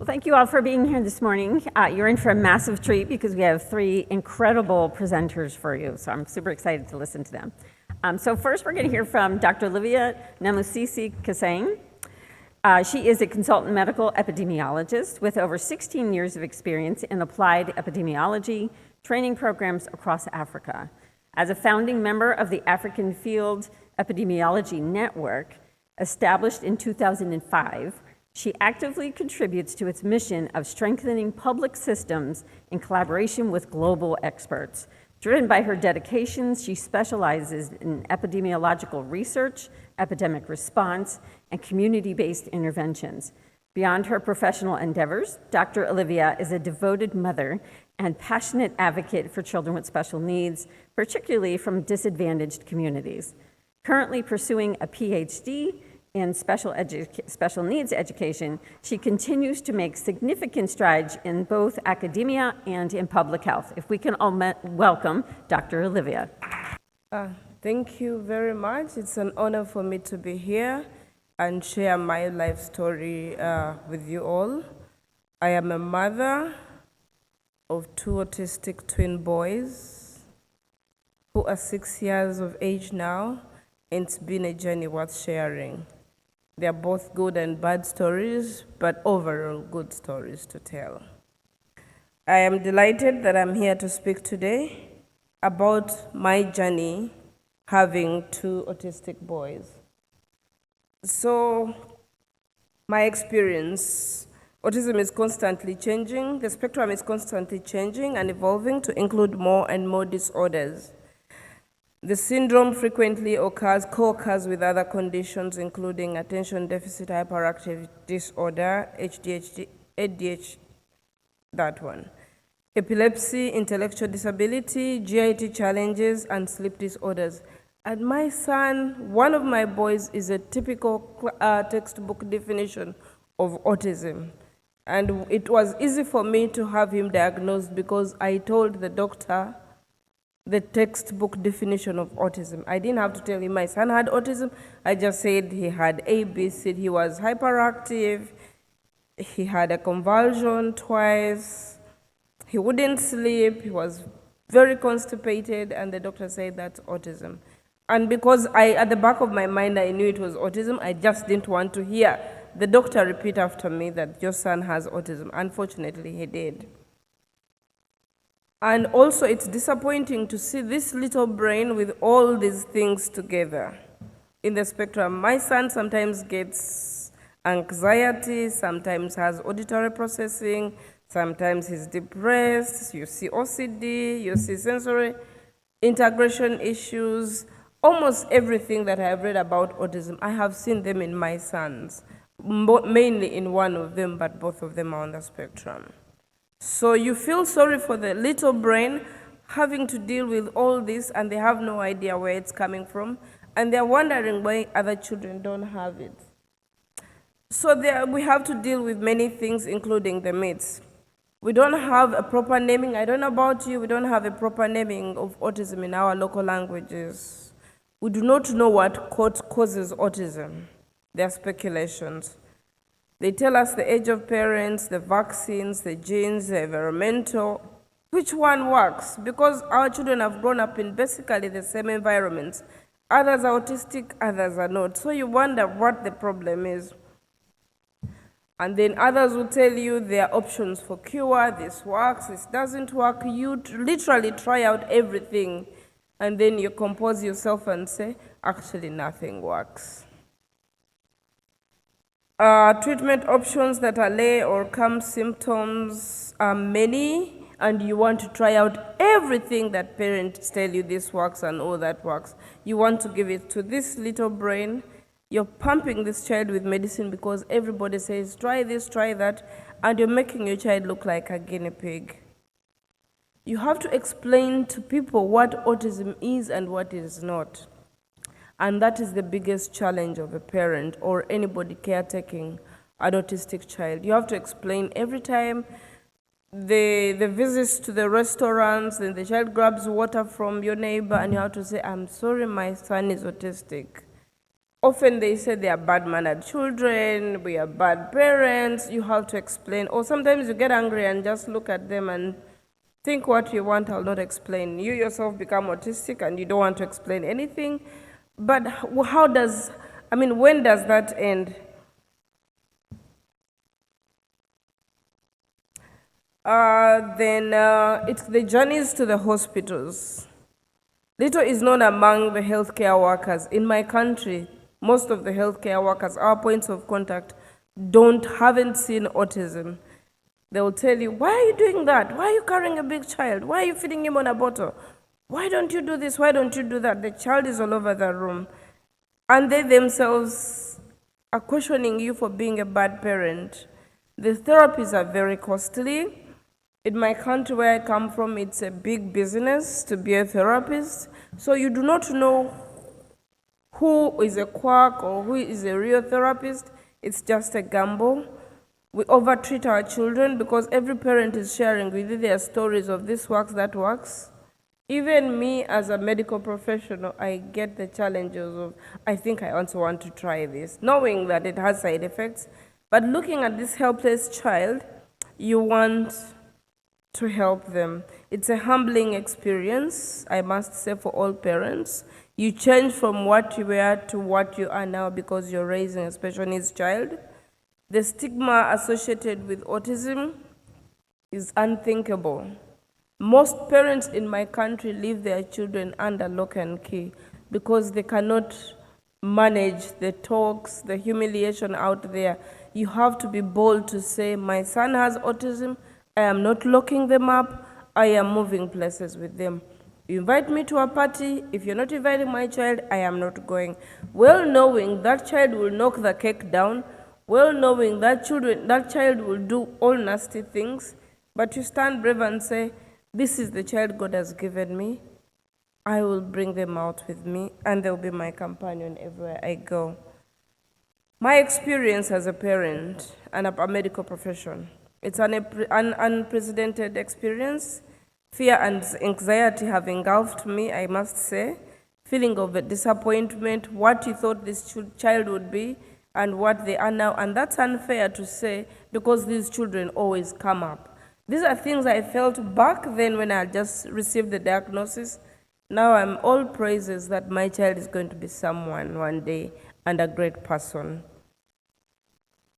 Thank you all for being here this morning. You're in for a massive treat because we have three incredible presenters for you, so I'm super excited to listen to them. So first we're going to hear from Dr. Olivia Namusisi Kasenge. She is a consultant medical epidemiologist with over 16 years of experience in applied epidemiology training programs across Africa. As a founding member of the African Field Epidemiology Network, established in 2005, she actively contributes to its mission of strengthening public systems in collaboration with global experts. Driven by her dedications, she specializes in epidemiological research, epidemic response, and community-based interventions. Beyond her professional endeavors, Dr. Olivia is a devoted mother and passionate advocate for children with special needs, particularly from disadvantaged communities. Currently pursuing a PhD in special needs education, she continues to make significant strides in both academia and in public health. If we can all welcome Dr. Olivia. Thank you very much. It's an honor for me to be here and share my life story with you all. I am a mother of two autistic twin boys who are 6 years of age now, and it's been a journey worth sharing. They're both good and bad stories, but overall good stories to tell. I am delighted that I'm here to speak today about my journey having two autistic boys. So, my experience, autism is constantly changing, the spectrum is constantly changing and evolving to include more and more disorders. The syndrome frequently co-occurs with other conditions, including attention deficit hyperactive disorder, ADHD, that one, epilepsy, intellectual disability, GIT challenges, and sleep disorders. And my son, one of my boys, is a typical textbook definition of autism. And it was easy for me to have him diagnosed because I told the doctor the textbook definition of autism. I didn't have to tell him my son had autism. I just said he had ABC. He was hyperactive. He had a convulsion twice. He wouldn't sleep. He was very constipated, and the doctor said that's autism. And because at the back of my mind, I knew it was autism, I just didn't want to hear the doctor repeat after me that your son has autism. Unfortunately, he did. And also, it's disappointing to see this little brain with all these things together in the spectrum. My son sometimes gets anxiety, sometimes has auditory processing, sometimes he's depressed, you see OCD, you see sensory integration issues. Almost everything that I have read about autism, I have seen them in my sons, mainly in one of them, but both of them are on the spectrum. So you feel sorry for the little brain having to deal with all this, and they have no idea where it's coming from, and they're wondering why other children don't have it. So we have to deal with many things, including the myths. We don't have a proper naming. I don't know about you, we don't have a proper naming of autism in our local languages. We do not know what causes autism. There are speculations. They tell us the age of parents, the vaccines, the genes, the environmental. Which one works? Because our children have grown up in basically the same environments. Others are autistic, others are not. So you wonder what the problem is. And then others will tell you there are options for cure, this works, this doesn't work. You literally try out everything, and then you compose yourself and say, actually nothing works. Treatment options that allay or calm symptoms are many, and you want to try out everything that parents tell you this works and all that works. You want to give it to this little brain. You're pumping this child with medicine because everybody says, try this, try that, and you're making your child look like a guinea pig. You have to explain to people what autism is and what it is not. And that is the biggest challenge of a parent or anybody caretaking an autistic child. You have to explain every time the visits to the restaurants, and the child grabs water from your neighbor, and you have to say, I'm sorry, my son is autistic. often they say they are bad-mannered children, we are bad parents, you have to explain. Or sometimes you get angry and just look at them and think what you want, I'll not explain. You yourself become autistic and you don't want to explain anything. But when does that end? It's the journeys to the hospitals. Little is known among the healthcare workers. In my country, most of the healthcare workers, our points of contact, haven't seen autism. They will tell you, why are you doing that? Why are you carrying a big child? Why are you feeding him on a bottle? Why don't you do this? Why don't you do that? The child is all over the room. And they themselves are questioning you for being a bad parent. The therapies are very costly. In my country where I come from, it's a big business to be a therapist. So you do not know who is a quack or who is a real therapist. It's just a gamble. We overtreat our children because every parent is sharing with you their stories of this works, that works. Even me as a medical professional, I get the challenges of, I think I also want to try this, knowing that it has side effects. But looking at this helpless child, you want to help them. It's a humbling experience, I must say, for all parents. You change from what you were to what you are now because you're raising a special needs child. The stigma associated with autism is unthinkable. Most parents in my country leave their children under lock and key because they cannot manage the talks, the humiliation out there. You have to be bold to say, my son has autism, I am not locking them up, I am moving places with them. You invite me to a party, if you're not inviting my child, I am not going. Well knowing that child will knock the cake down, well knowing that child will do all nasty things, but you stand brave and say, this is the child God has given me. I will bring them out with me, and they'll be my companion everywhere I go. My experience as a parent and a medical profession, it's an unprecedented experience. Fear and anxiety have engulfed me, I must say. Feeling of a disappointment, what you thought this child would be and what they are now. And that's unfair to say because these children always come up. These are things I felt back then when I just received the diagnosis. Now I'm all praises that my child is going to be someone one day and a great person.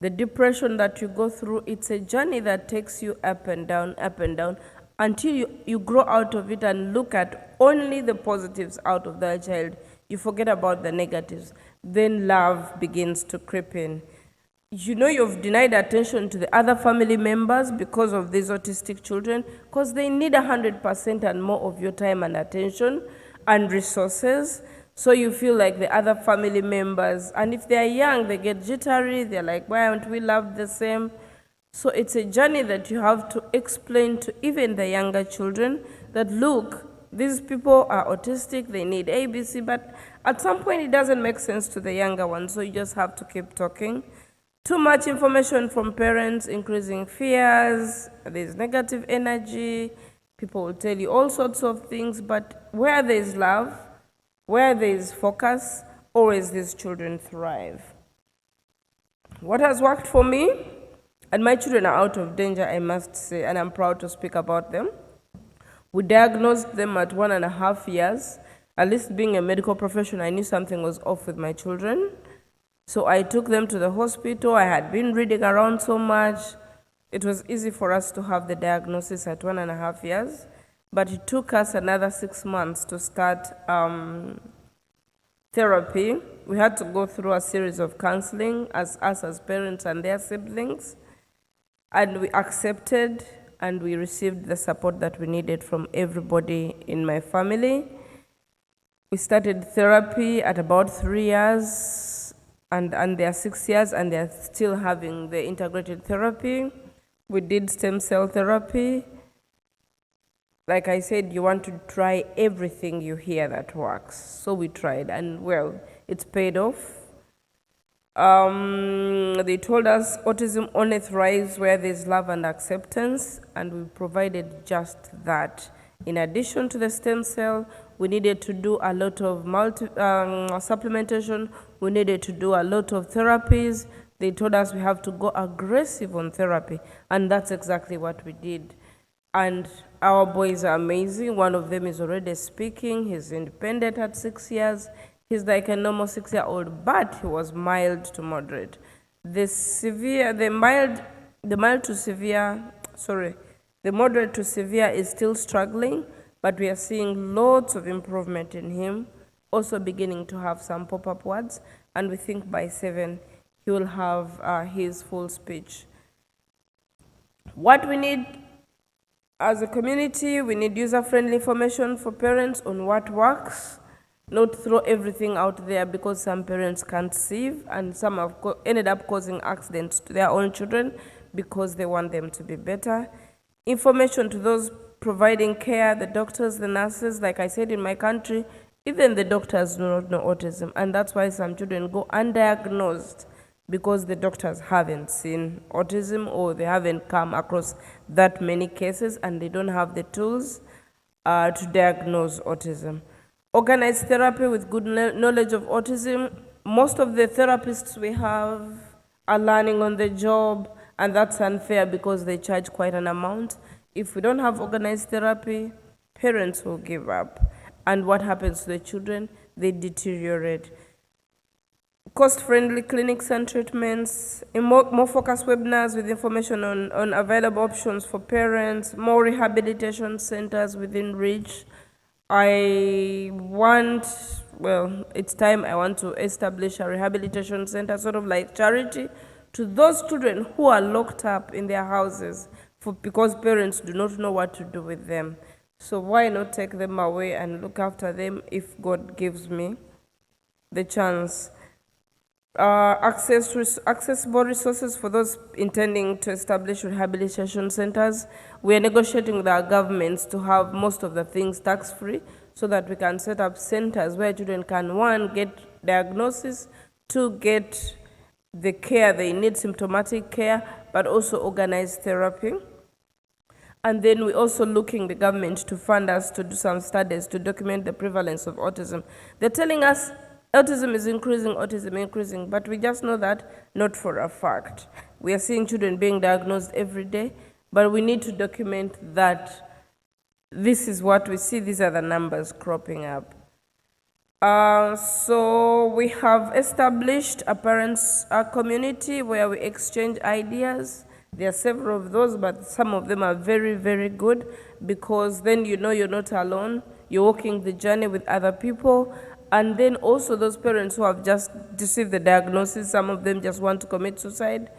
The depression that you go through, it's a journey that takes you up and down, until you grow out of it and look at only the positives out of that child. You forget about the negatives. Then love begins to creep in. You know you've denied attention to the other family members because of these autistic children, because they need 100% and more of your time and attention and resources. So you feel like the other family members, and if they're young, they get jittery, they're like, why aren't we loved the same? So it's a journey that you have to explain to even the younger children that, look, these people are autistic, they need ABC, but at some point it doesn't make sense to the younger ones, so you just have to keep talking. Too much information from parents, increasing fears, there's negative energy, people will tell you all sorts of things, but where there's love, where there's focus, always these children thrive. What has worked for me, and my children are out of danger, I must say, and I'm proud to speak about them. We diagnosed them at 1.5 years. At least being a medical professional, I knew something was off with my children. So I took them to the hospital. I had been reading around so much. It was easy for us to have the diagnosis at 1.5 years, but it took us another 6 months to start therapy. We had to go through a series of counseling as us as parents and their siblings, and we accepted and we received the support that we needed from everybody in my family. We started therapy at about 3 years, and they are 6 years, and they're still having the integrated therapy. We did stem cell therapy. Like I said, you want to try everything you hear that works. So we tried, and well, it's paid off. They told us autism only thrives where there's love and acceptance, and we provided just that. In addition to the stem cell, we needed to do a lot of supplementation. We needed to do a lot of therapies. They told us we have to go aggressive on therapy, and that's exactly what we did. And our boys are amazing. One of them is already speaking. He's independent at 6 years. He's like a normal 6-year-old, but he was mild to moderate. The moderate to severe is still struggling, but we are seeing lots of improvement in him, also beginning to have some pop-up words, and we think by 7 he will have his full speech. What we need as a community, we need user-friendly information for parents on what works, not throw everything out there because some parents can't sieve, and some have ended up causing accidents to their own children because they want them to be better. Information to those providing care, the doctors, the nurses. Like I said, in my country, even the doctors do not know autism, and that's why some children go undiagnosed because the doctors haven't seen autism or they haven't come across that many cases and they don't have the tools to diagnose autism. Organized therapy with good knowledge of autism. Most of the therapists we have are learning on the job, and that's unfair because they charge quite an amount. If we don't have organized therapy, parents will give up. And what happens to the children? They deteriorate. Cost-friendly clinics and treatments, more focused webinars with information on available options for parents, more rehabilitation centers within reach. It's time I want to establish a rehabilitation center, sort of like charity, to those children who are locked up in their houses because parents do not know what to do with them. So why not take them away and look after them if God gives me the chance? Accessible resources for those intending to establish rehabilitation centers. We are negotiating with our governments to have most of the things tax-free so that we can set up centers where children can, 1, get diagnosis, 2, get the care they need, symptomatic care, but also organized therapy. And then we're also looking the government to fund us to do some studies to document the prevalence of autism. They're telling us autism is increasing, but we just know that not for a fact. We are seeing children being diagnosed every day, but we need to document that this is what we see, these are the numbers cropping up. So we have established a parents community where we exchange ideas. There are several of those, but some of them are very, very good because then you know you're not alone. You're walking the journey with other people. And then also those parents who have just received the diagnosis, some of them just want to commit suicide.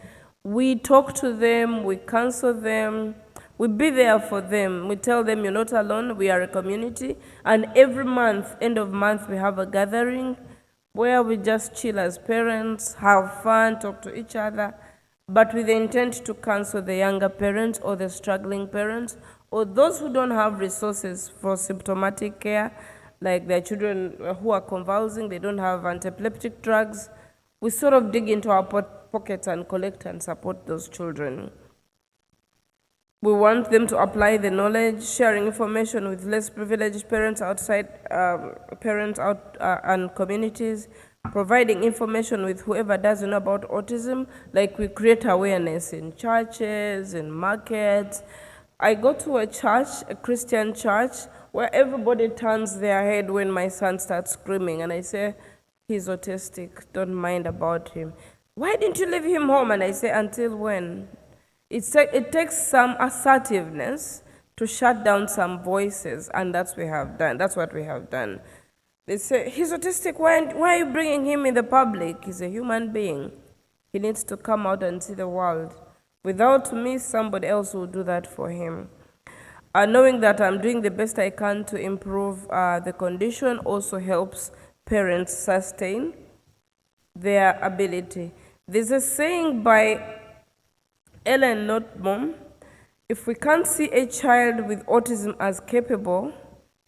We talk to them, we counsel them, we be there for them. We tell them you're not alone, we are a community. And every month, end of month, we have a gathering where we just chill as parents, have fun, talk to each other, but with the intent to counsel the younger parents or the struggling parents or those who don't have resources for symptomatic care, like their children who are convulsing, they don't have antiepileptic drugs. We sort of dig into our pockets and collect and support those children. We want them to apply the knowledge, sharing information with less privileged parents and communities, providing information with whoever doesn't know about autism, like we create awareness in churches, in markets. I go to a church, a Christian church, where everybody turns their head when my son starts screaming, and I say, he's autistic, don't mind about him. Why didn't you leave him home? And I say, until when? It takes some assertiveness to shut down some voices, and that's what we have done. They say, he's autistic, why are you bringing him in the public? He's a human being. He needs to come out and see the world. Without me, somebody else will do that for him. Knowing that I'm doing the best I can to improve the condition also helps parents sustain their ability. There's a saying by Ellen Notboom, if we can't see a child with autism as capable,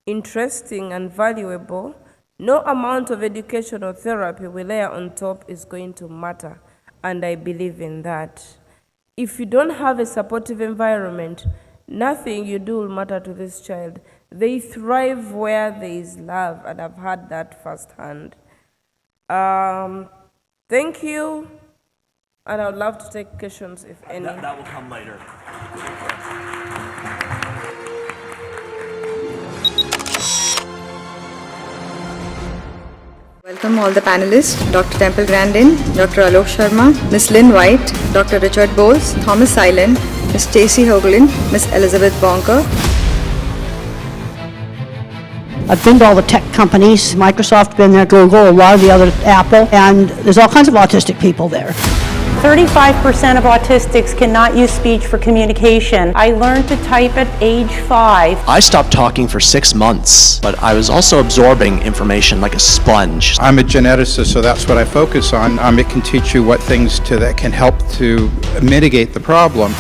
interesting, and valuable, no amount of education or therapy we layer on top is going to matter, and I believe in that. If you don't have a supportive environment, nothing you do will matter to this child. They thrive where there is love, and I've had that firsthand. Thank you, and I would love to take questions if any. That will come later. Welcome all the panelists, Dr. Temple Grandin, Dr. Alok Sharma, Ms. Lynn White, Dr. Richard Bowles, Thomas Silent, Ms. Stacey Hoagland, Ms. Elizabeth Bonker. I've been to all the tech companies, Microsoft, been there, Google, a lot of the other, Apple, and there's all kinds of autistic people there. 35% of autistics cannot use speech for communication. I learned to type at age 5. I stopped talking for 6 months, but I was also absorbing information like a sponge. I'm a geneticist, so that's what I focus on. It can teach you what things that can help to mitigate the problem.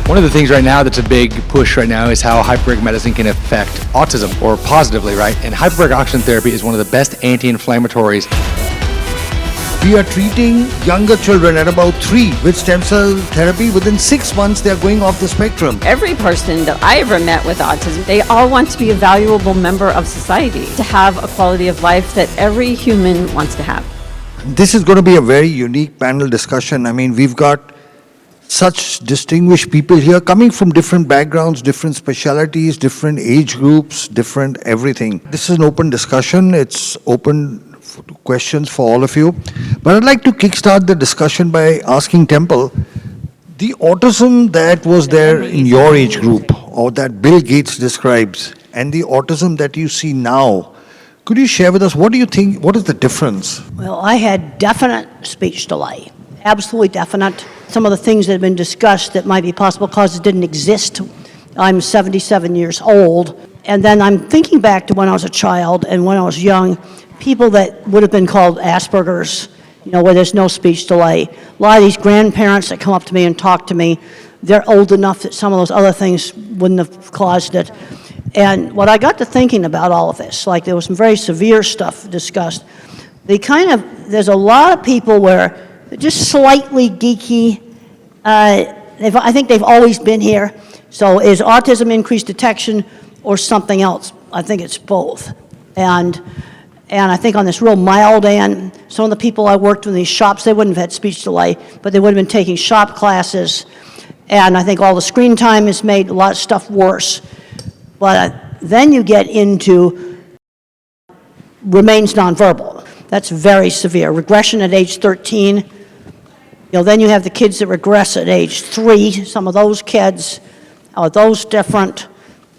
One of the things right now that's a big push right now is how hyperbaric medicine can affect autism, or positively, right? And hyperbaric oxygen therapy is one of the best anti-inflammatories. We are treating younger children at about 3 with stem cell therapy. Within 6 months, they are going off the spectrum. Every person that I ever met with autism, they all want to be a valuable member of society, to have a quality of life that every human wants to have. This is going to be a very unique panel discussion. I mean, we've got such distinguished people here coming from different backgrounds, different specialities, different age groups, different everything. This is an open discussion. It's open questions for all of you. But I'd like to kickstart the discussion by asking Temple, the autism that was there in your age group, or that Bill Gates describes, and the autism that you see now, could you share with us, what do you think, what is the difference? Well, I had definite speech delay, absolutely definite. Some of the things that have been discussed that might be possible causes didn't exist. I'm 77 years old, and then I'm thinking back to when I was a child and when I was young, people that would have been called Asperger's, where there's no speech delay. A lot of these grandparents that come up to me and talk to me, they're old enough that some of those other things wouldn't have caused it. And what I got to thinking about all of this, like there was some very severe stuff discussed, there's a lot of people where they're just slightly geeky. I think they've always been here. So is autism increased detection or something else? I think it's both. And I think on this real mild end, some of the people I worked with in these shops, they wouldn't have had speech delay, but they would have been taking shop classes. And I think all the screen time has made a lot of stuff worse. But then you get into remains nonverbal. That's very severe. Regression at age 13. Then you have the kids that regress at age 3. Some of those kids, are those different?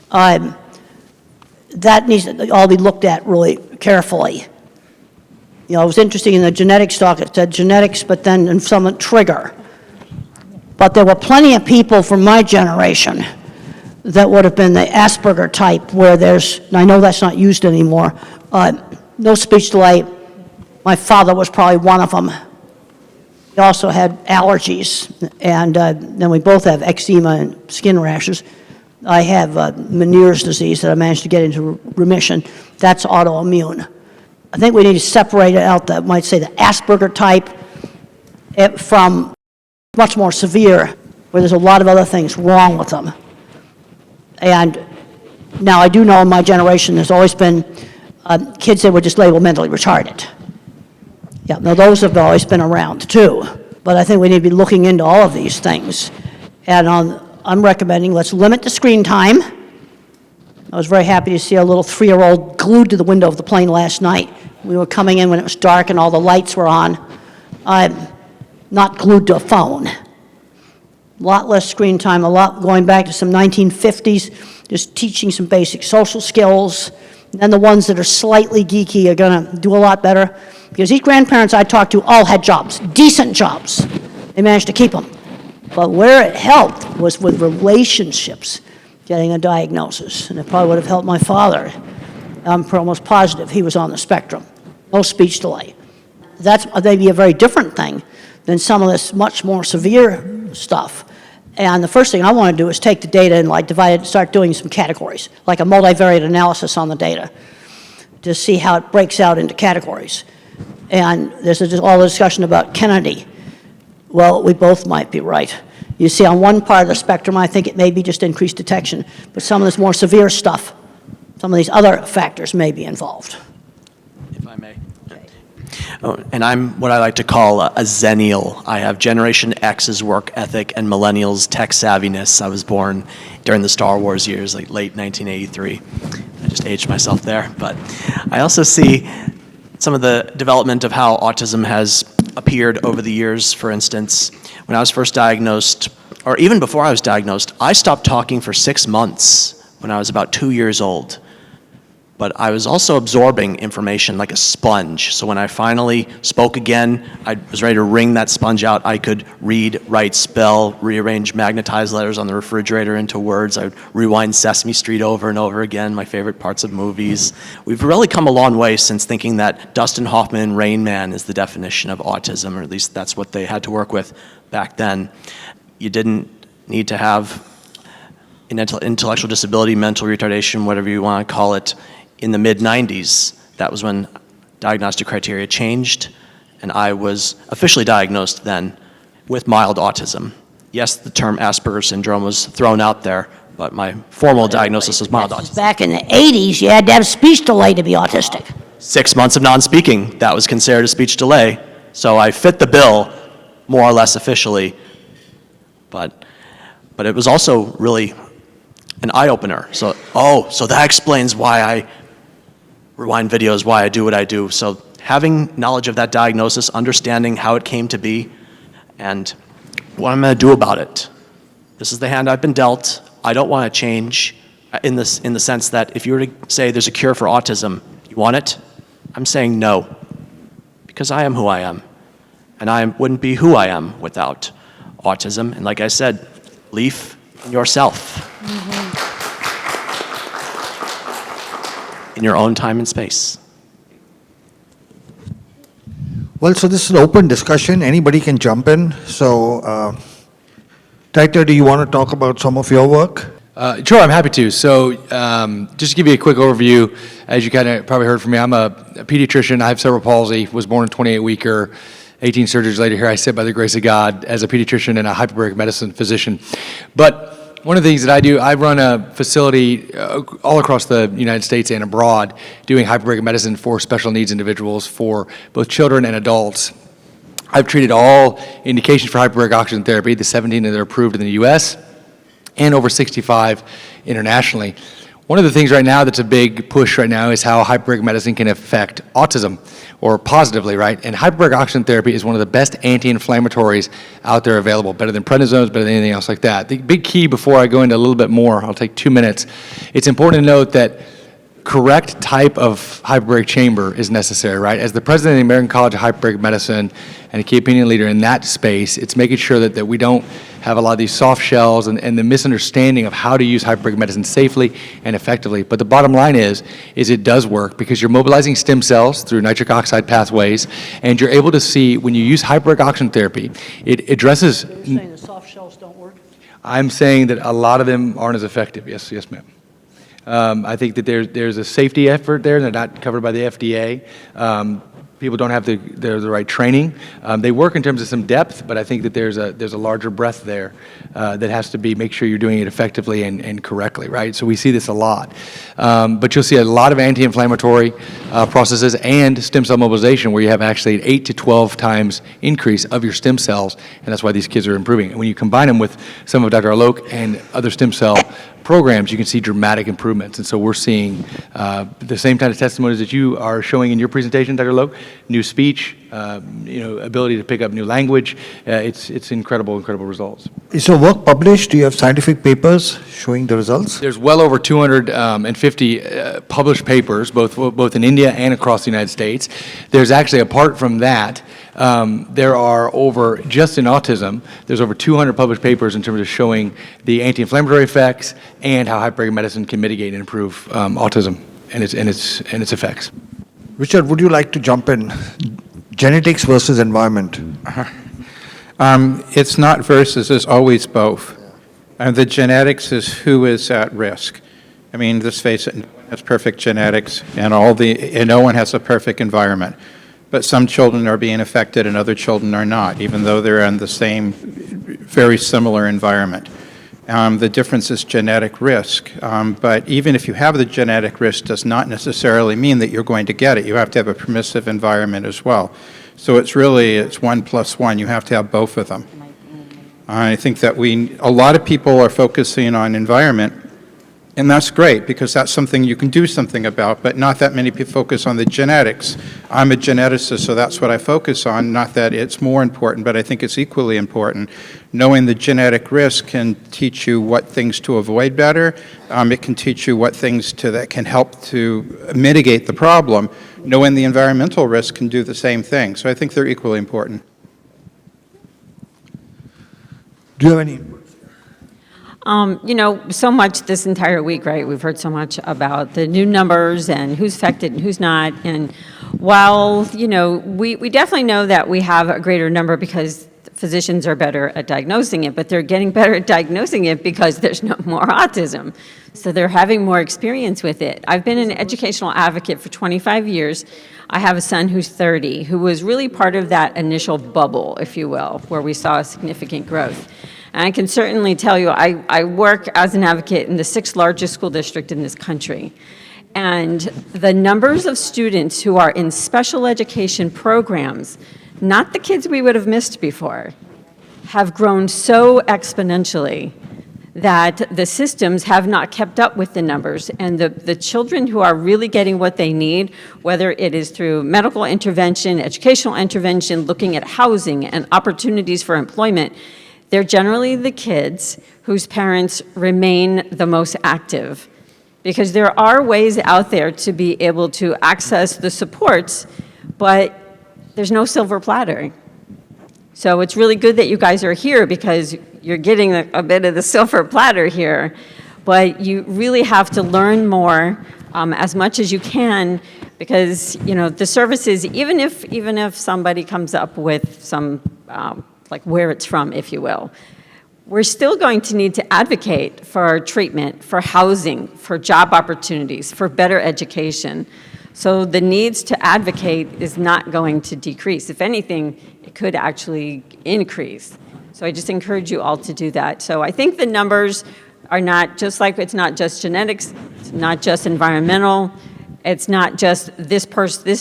That needs to all be looked at really carefully. It was interesting in the genetics talk, it said genetics, but then in some trigger. But there were plenty of people from my generation that would have been the Asperger type, where and I know that's not used anymore, no speech delay. My father was probably one of them. He also had allergies, and then we both have eczema and skin rashes. I have Meniere's disease that I managed to get into remission. That's autoimmune. I think we need to separate it out, the Asperger type from much more severe, where there's a lot of other things wrong with them. And now I do know in my generation there's always been kids that were just labeled mentally retarded. Yeah, now those have always been around too, but I think we need to be looking into all of these things. And I'm recommending let's limit the screen time. I was very happy to see a little 3-year-old glued to the window of the plane last night. We were coming in when it was dark and all the lights were on. Not glued to a phone. A lot less screen time, a lot going back to some 1950s, just teaching some basic social skills. And the ones that are slightly geeky are gonna do a lot better. Because these grandparents I talked to all had jobs, decent jobs. They managed to keep them. But where it helped was with relationships, getting a diagnosis. And it probably would have helped my father. I'm almost positive he was on the spectrum. No speech delay. That's maybe a very different thing than some of this much more severe stuff. And the first thing I want to do is take the data and divide it and start doing some categories, like a multivariate analysis on the data, to see how it breaks out into categories. And there's all the discussion about Kennedy. Well, we both might be right. You see on one part of the spectrum, I think it may be just increased detection, but some of this more severe stuff, some of these other factors may be involved. If I may. Oh, and I'm what I like to call a zennial. I have Generation X's work ethic and millennials' tech savviness. I was born during the Star Wars years, like late 1983. I just aged myself there. But I also see some of the development of how autism has appeared over the years. For instance, when I was first diagnosed, or even before I was diagnosed, I stopped talking for 6 months when I was about 2 years old. But I was also absorbing information like a sponge. So when I finally spoke again, I was ready to wring that sponge out. I could read, write, spell, rearrange magnetized letters on the refrigerator into words. I would rewind Sesame Street over and over again, my favorite parts of movies. We've really come a long way since thinking that Dustin Hoffman and Rain Man is the definition of autism, or at least that's what they had to work with back then. You didn't need to have an intellectual disability, mental retardation, whatever you want to call it. In the mid-90s, that was when diagnostic criteria changed, and I was officially diagnosed then with mild autism. Yes, the term Asperger's syndrome was thrown out there, but my formal diagnosis was mild autism. Back in the 80s, you had to have speech delay to be autistic. 6 months of non-speaking, that was considered a speech delay, so I fit the bill more or less officially, but it was also really an eye-opener. So that explains why I rewind videos, why I do what I do. So having knowledge of that diagnosis, understanding how it came to be, and what I'm going to do about it. This is the hand I've been dealt. I don't want to change in the sense that if you were to say there's a cure for autism, you want it? I'm saying no, because I am who I am, and I wouldn't be who I am without autism. And like I said, belief in yourself. In your own time and space. Well, so this is an open discussion. Anybody can jump in. So, Director, do you want to talk about some of your work? Sure, I'm happy to. So just to give you a quick overview, as you kind of probably heard from me, I'm a pediatrician. I have cerebral palsy, was born a 28-weeker. 18 surgeries later, here I sit by the grace of God as a pediatrician and a hyperbaric medicine physician. But one of the things that I do, I run a facility all across the United States and abroad doing hyperbaric medicine for special needs individuals, for both children and adults. I've treated all indications for hyperbaric oxygen therapy, the 17 that are approved in the US, and over 65 internationally. One of the things right now that's a big push right now is how hyperbaric medicine can affect autism, or positively, right? And hyperbaric oxygen therapy is one of the best anti-inflammatories out there available, better than prednisones, better than anything else like that. The big key, before I go into a little bit more, I'll take 2 minutes, it's important to note that correct type of hyperbaric chamber is necessary, right? As the president of the American College of Hyperbaric Medicine and a key opinion leader in that space, it's making sure that we don't have a lot of these soft shells and the misunderstanding of how to use hyperbaric medicine safely and effectively. But the bottom line is it does work because you're mobilizing stem cells through nitric oxide pathways, and you're able to see when you use hyperbaric oxygen therapy, it addresses... Are you saying the soft shells don't work? I'm saying that a lot of them aren't as effective. Yes, ma'am. I think that there's a safety effort there. They're not covered by the FDA. People don't have the right training. They work in terms of some depth, but I think that there's a larger breadth there that has to be, make sure you're doing it effectively and correctly, right? So we see this a lot. But you'll see a lot of anti-inflammatory processes and stem cell mobilization where you have actually an 8 to 12 times increase of your stem cells, and that's why these kids are improving. And when you combine them with some of Dr. Alok and other stem cell programs, you can see dramatic improvements. And so we're seeing the same kind of testimonies that you are showing in your presentation, Dr. Loke, new speech, ability to pick up new language. It's incredible results. Is your work published? Do you have scientific papers showing the results? There's well over 250 published papers, both in India and across the United States. There's actually, apart from that, there are over, just in autism, there's over 200 published papers in terms of showing the anti-inflammatory effects and how hyperbaric medicine can mitigate and improve autism and its effects. Richard, would you like to jump in? Genetics versus environment. It's not versus, it's always both. The genetics is who is at risk. I mean, let's face it, no one has perfect genetics, and no one has a perfect environment. But some children are being affected and other children are not, even though they're in the same very similar environment. The difference is genetic risk, but even if you have the genetic risk, does not necessarily mean that you're going to get it. You have to have a permissive environment as well. So it's 1 + 1. You have to have both of them. I think that a lot of people are focusing on environment, and that's great because that's something you can do something about, but not that many people focus on the genetics. I'm a geneticist, so that's what I focus on, not that it's more important, but I think it's equally important. Knowing the genetic risk can teach you what things to avoid better. It can teach you what things that can help to mitigate the problem. Knowing the environmental risk can do the same thing. So I think they're equally important. Do you have any? So much this entire week, right? We've heard so much about the new numbers and who's affected and who's not. And while, we definitely know that we have a greater number because physicians are better at diagnosing it, but they're getting better at diagnosing it because there's no more autism. So they're having more experience with it. I've been an educational advocate for 25 years. I have a son who's 30, who was really part of that initial bubble, if you will, where we saw significant growth. And I can certainly tell you, I work as an advocate in the 6th largest school district in this country. And the numbers of students who are in special education programs, not the kids we would have missed before, have grown so exponentially that the systems have not kept up with the numbers. And the children who are really getting what they need, whether it is through medical intervention, educational intervention, looking at housing and opportunities for employment, they're generally the kids whose parents remain the most active, because there are ways out there to be able to access the supports, but there's no silver platter. So it's really good that you guys are here because you're getting a bit of the silver platter here, but you really have to learn more as much as you can, because the services, even if somebody comes up with some like where it's from, if you will, we're still going to need to advocate for treatment, for housing, for job opportunities, for better education. So the needs to advocate is not going to decrease. If anything, it could actually increase. So I just encourage you all to do that. So I think the numbers are not just like, it's not just genetics, it's not just environmental, it's not just this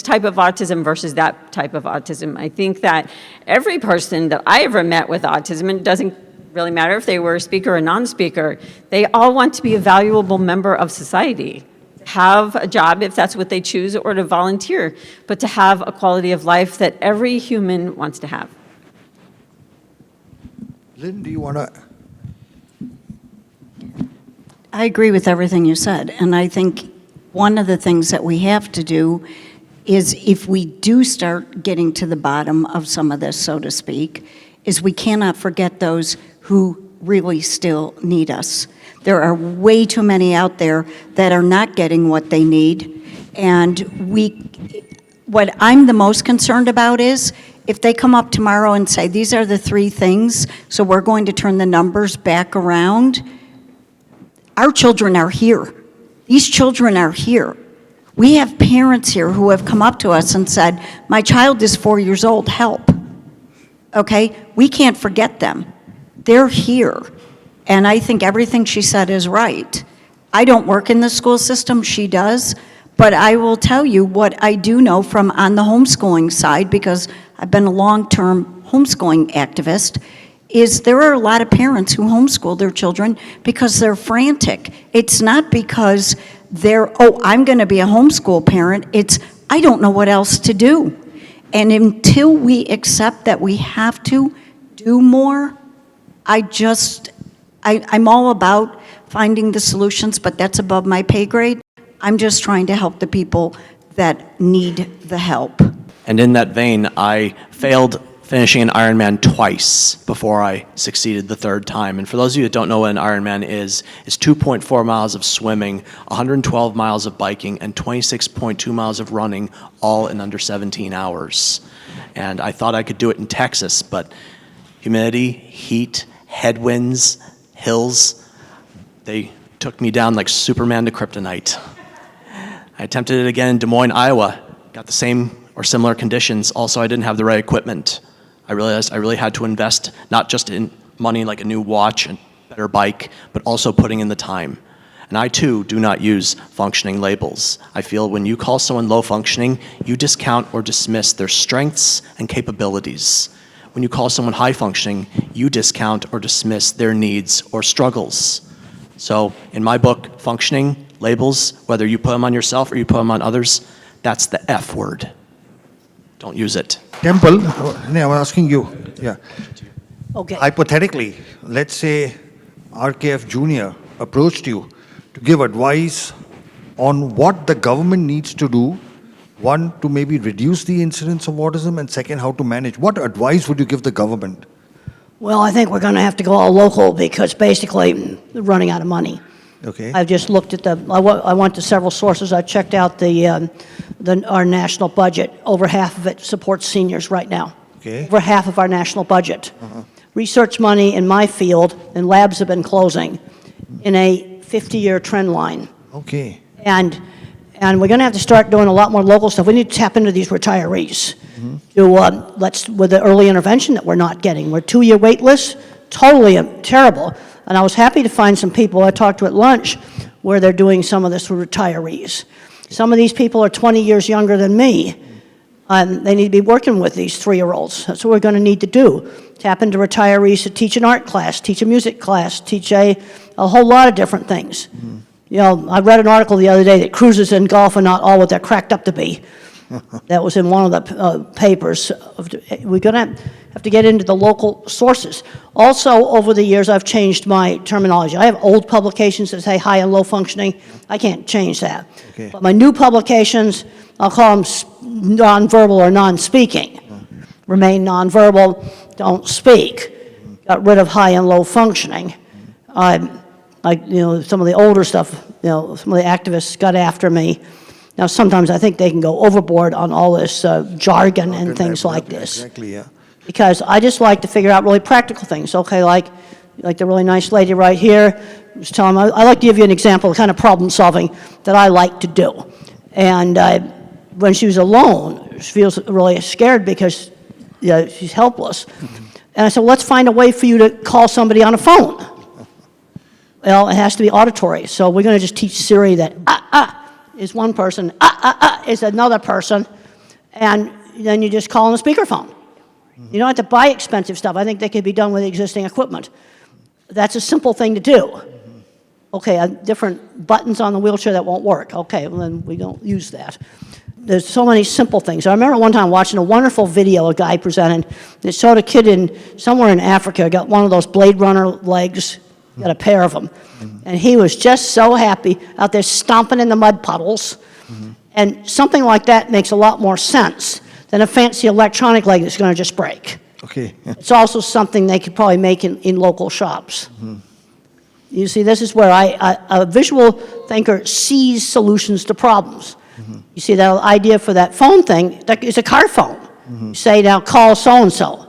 type of autism versus that type of autism. I think that every person that I ever met with autism, and it doesn't really matter if they were a speaker or non-speaker, they all want to be a valuable member of society, have a job if that's what they choose, or to volunteer, but to have a quality of life that every human wants to have. Lynn, do you want to? I agree with everything you said, and I think one of the things that we have to do is, if we do start getting to the bottom of some of this, so to speak, is we cannot forget those who really still need us. There are way too many out there that are not getting what they need, and what I'm the most concerned about is if they come up tomorrow and say, these are the 3 things, so we're going to turn the numbers back around. Our children are here. These children are here. We have parents here who have come up to us and said, my child is 4 years old, help. Okay? We can't forget them. They're here. And I think everything she said is right. I don't work in the school system, she does, but I will tell you what I do know from on the homeschooling side, because I've been a long-term homeschooling activist, is there are a lot of parents who homeschool their children because they're frantic. It's not because I'm going to be a homeschool parent. It's, I don't know what else to do. And until we accept that we have to do more, I'm all about finding the solutions, but that's above my pay grade. I'm just trying to help the people that need the help. And in that vein, I failed finishing an Ironman twice before I succeeded the 3rd time. And for those of you that don't know what an Ironman is, it's 2.4 miles of swimming, 112 miles of biking, and 26.2 miles of running, all in under 17 hours. And I thought I could do it in Texas, but humidity, heat, headwinds, hills, they took me down like Superman to kryptonite. I attempted it again in Des Moines, Iowa. Got the same or similar conditions. Also, I didn't have the right equipment. I realized I really had to invest not just in money like a new watch and better bike, but also putting in the time. And I too do not use functioning labels. I feel when you call someone low functioning, you discount or dismiss their strengths and capabilities. When you call someone high functioning, you discount or dismiss their needs or struggles. So in my book, functioning, labels, whether you put them on yourself or you put them on others, that's the F word. Don't use it. Temple, I'm asking you, yeah. Okay. Hypothetically, let's say RKF Jr. approached you to give advice on what the government needs to do, one, to maybe reduce the incidence of autism, and second, how to manage. What advice would you give the government? Well, I think we're going to have to go all local because basically they're running out of money. Okay. I've just looked at I went to several sources. I checked out our national budget. Over half of it supports seniors right now. Okay. Over half of our national budget. Research money in my field and labs have been closing in a 50-year trend line. Okay. And we're going to have to start doing a lot more local stuff. We need to tap into these retirees with the early intervention that we're not getting. We're 2-year wait lists, totally terrible. And I was happy to find some people I talked to at lunch where they're doing some of this with retirees. Some of these people are 20 years younger than me. They need to be working with these 3-year-olds. That's what we're going to need to do. Tap into retirees to teach an art class, teach a music class, teach a whole lot of different things. You know, I read an article the other day that cruises in golf are not all what they're cracked up to be. That was in one of the papers. We're going to have to get into the local sources. Also, over the years, I've changed my terminology. I have old publications that say high and low functioning. I can't change that. Okay. But my new publications, I'll call them nonverbal or non-speaking. Remain nonverbal, don't speak. Got rid of high and low functioning. Some of the older stuff, some of the activists got after me. Now, sometimes I think they can go overboard on all this jargon and things like this. Exactly, yeah. Because I just like to figure out really practical things. Okay, like the really nice lady right here was telling me, I like to give you an example of the kind of problem solving that I like to do. And when she was alone, she feels really scared because she's helpless. And I said, well, let's find a way for you to call somebody on a phone. Well, it has to be auditory. So we're going to just teach Siri that is one person, is another person, and then you just call on a speakerphone. You don't have to buy expensive stuff. I think they could be done with existing equipment. That's a simple thing to do. Okay, different buttons on the wheelchair that won't work. Okay, well then we don't use that. There's so many simple things. I remember one time watching a wonderful video a guy presented that showed a kid somewhere in Africa, got one of those Blade Runner legs, got a pair of them. And he was just so happy out there stomping in the mud puddles. And something like that makes a lot more sense than a fancy electronic leg that's going to just break. Okay. It's also something they could probably make in local shops. You see, this is where a visual thinker sees solutions to problems. You see, that idea for that phone thing, it's a car phone. You say, now call so-and-so.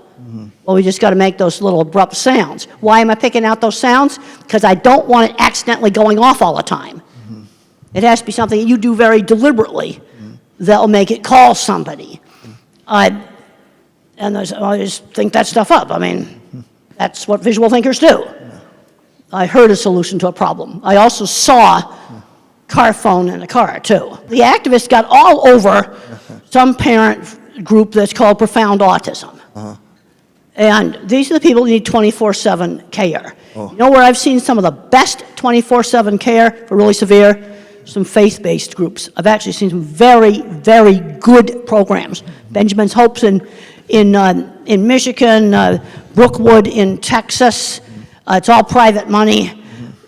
Well, we just got to make those little abrupt sounds. Why am I picking out those sounds? Because I don't want it accidentally going off all the time. It has to be something you do very deliberately that'll make it call somebody. I just think that stuff up. I mean, that's what visual thinkers do. I heard a solution to a problem. I also saw car phone in a car, too. The activists got all over some parent group that's called Profound Autism. And these are the people who need 24/7 care. You know where I've seen some of the best 24/7 care for really severe? Some faith-based groups. I've actually seen some very, very good programs. Benjamin's Hopes in Michigan, Brookwood in Texas. It's all private money.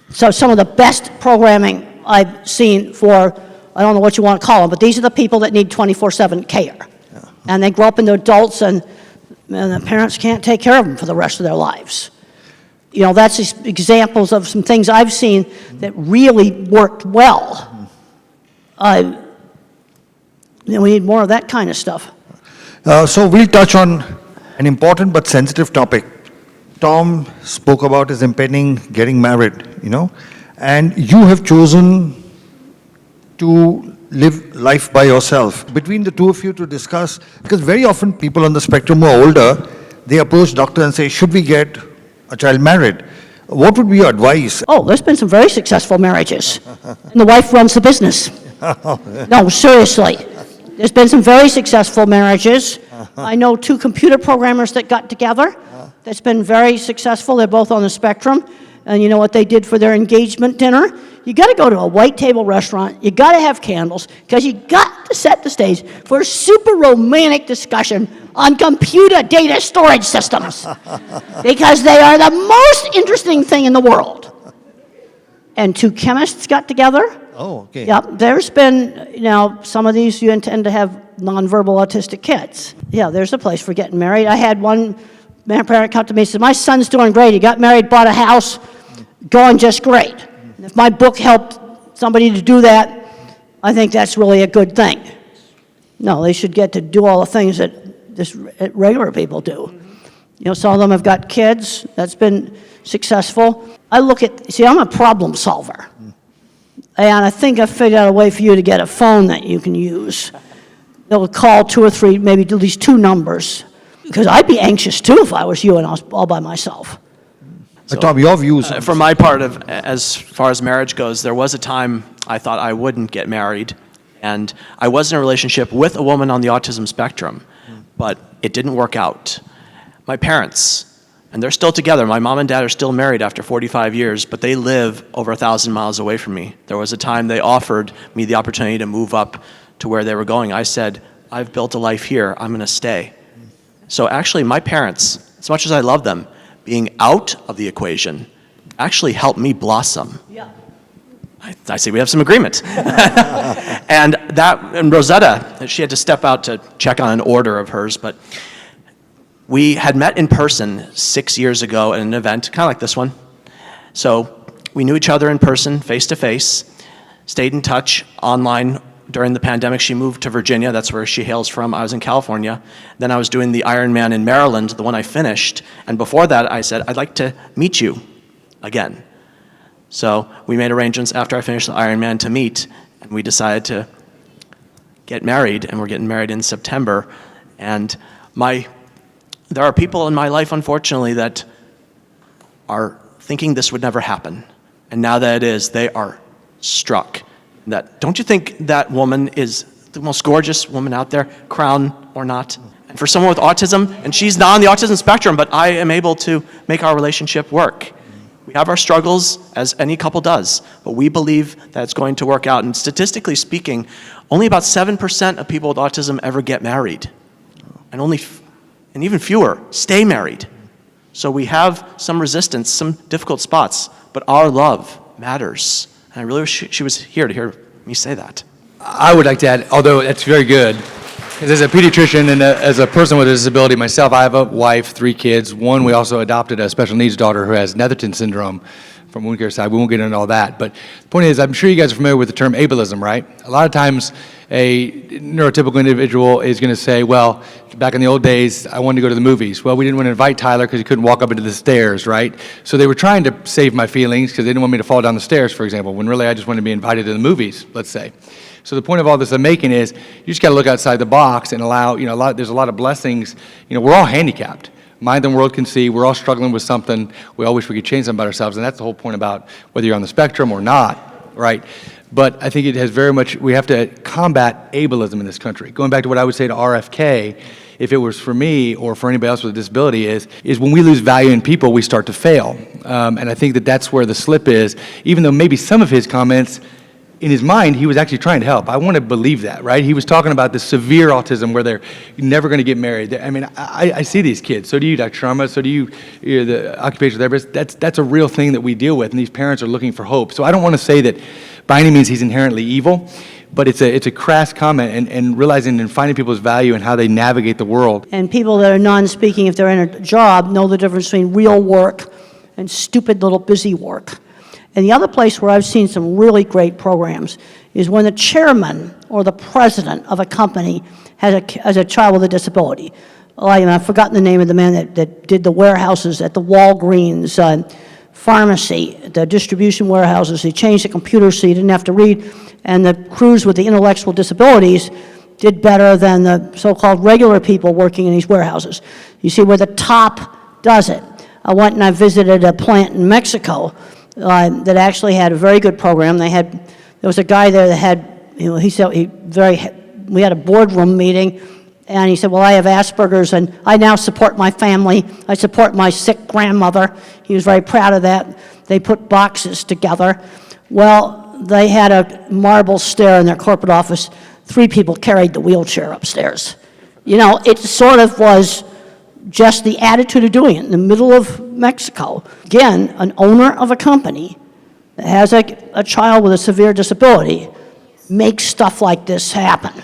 So some of the best programming I've seen for, I don't know what you want to call them, but these are the people that need 24/7 care. And they grow up into adults and the parents can't take care of them for the rest of their lives. That's just examples of some things I've seen that really worked well. We need more of that kind of stuff. So we'll touch on an important but sensitive topic. Tom spoke about his impending getting married, and you have chosen to live life by yourself. Between the two of you to discuss, because very often people on the spectrum who are older, they approach doctor and say, should we get a child married. What would be your advice? Oh, there's been some very successful marriages. And the wife runs the business. No, seriously. There's been some very successful marriages. I know 2 computer programmers that got together. That's been very successful. They're both on the spectrum. And you know what they did for their engagement dinner? You got to go to a white table restaurant. You got to have candles because you got to set the stage for a super romantic discussion on computer data storage systems because they are the most interesting thing in the world. And 2 chemists got together. Oh, okay. Yep, there's been, some of these you intend to have nonverbal autistic kids. Yeah, there's a place for getting married. I had one parent come to me and said, my son's doing great. He got married, bought a house, going just great. And if my book helped somebody to do that, I think that's really a good thing. No, they should get to do all the things that just regular people do. Some of them have got kids. That's been successful. I'm a problem solver. And I think I figured out a way for you to get a phone that you can use. They'll call 2 or 3, maybe at least 2 numbers. Because I'd be anxious too if I was you and I was all by myself. Tom, your views? For my part, as far as marriage goes, there was a time I thought I wouldn't get married. And I was in a relationship with a woman on the autism spectrum, but it didn't work out. My parents, and they're still together. My mom and dad are still married after 45 years, but they live over 1,000 miles away from me. There was a time they offered me the opportunity to move up to where they were going. I said, I've built a life here. I'm going to stay. So actually, my parents, as much as I love them, being out of the equation actually helped me blossom. Yeah. I see we have some agreement. And Rosetta, she had to step out to check on an order of hers, but we had met in person 6 years ago at an event, kind of like this one. So we knew each other in person, face to face, stayed in touch online. During the pandemic, she moved to Virginia. That's where she hails from. I was in California. Then I was doing the Ironman in Maryland, the one I finished. And before that, I said, I'd like to meet you again. So we made arrangements after I finished the Ironman to meet, and we decided to get married, and we're getting married in September. And there are people in my life, unfortunately, that are thinking this would never happen. And now that it is, they are struck. Don't you think that woman is the most gorgeous woman out there, crown or not? And for someone with autism, and she's not on the autism spectrum, but I am able to make our relationship work. We have our struggles, as any couple does, but we believe that it's going to work out. And statistically speaking, only about 7% of people with autism ever get married. And even fewer stay married. So we have some resistance, some difficult spots, but our love matters. And I really wish she was here to hear me say that. I would like to add, although that's very good, because as a pediatrician and as a person with a disability myself, I have a wife, 3 kids. One, we also adopted a special needs daughter who has Netherton syndrome from wound care side. We won't get into all that. But the point is, I'm sure you guys are familiar with the term ableism, right? A lot of times a neurotypical individual is going to say, well, back in the old days, I wanted to go to the movies. Well, we didn't want to invite Tyler because he couldn't walk up into the stairs, right? So they were trying to save my feelings because they didn't want me to fall down the stairs, for example, when really I just wanted to be invited to the movies, let's say. So the point of all this I'm making is you just got to look outside the box and allow, there's a lot of blessings. We're all handicapped. Mind the world can see. We're all struggling with something. We all wish we could change something about ourselves, and that's the whole point about whether you're on the spectrum or not, right? But I think it has very much, we have to combat ableism in this country. Going back to what I would say to RFK, if it was for me or for anybody else with a disability, is when we lose value in people, we start to fail. And I think that's where the slip is, even though maybe some of his comments, in his mind, he was actually trying to help. I want to believe that, right? He was talking about the severe autism where they're never going to get married. I mean, I see these kids. So do you, Dr. Sharma. So do you, the occupational therapist. That's a real thing that we deal with, and these parents are looking for hope. So I don't want to say that by any means he's inherently evil, but it's a crass comment, and realizing and finding people's value and how they navigate the world. And people that are non-speaking, if they're in a job, know the difference between real work and stupid little busy work. And the other place where I've seen some really great programs is when the chairman or the president of a company has a child with a disability. I've forgotten the name of the man that did the warehouses at the Walgreens pharmacy, the distribution warehouses. He changed the computer so you didn't have to read, and the crews with the intellectual disabilities did better than the so-called regular people working in these warehouses. You see where the top does it. I went and I visited a plant in Mexico that actually had a very good program. There was a guy there that had, he said we had a boardroom meeting, and he said, well, I have Asperger's, and I now support my family. I support my sick grandmother. He was very proud of that. They put boxes together. Well, they had a marble stair in their corporate office. 3 people carried the wheelchair upstairs. It sort of was just the attitude of doing it in the middle of Mexico. Again, an owner of a company that has a child with a severe disability makes stuff like this happen.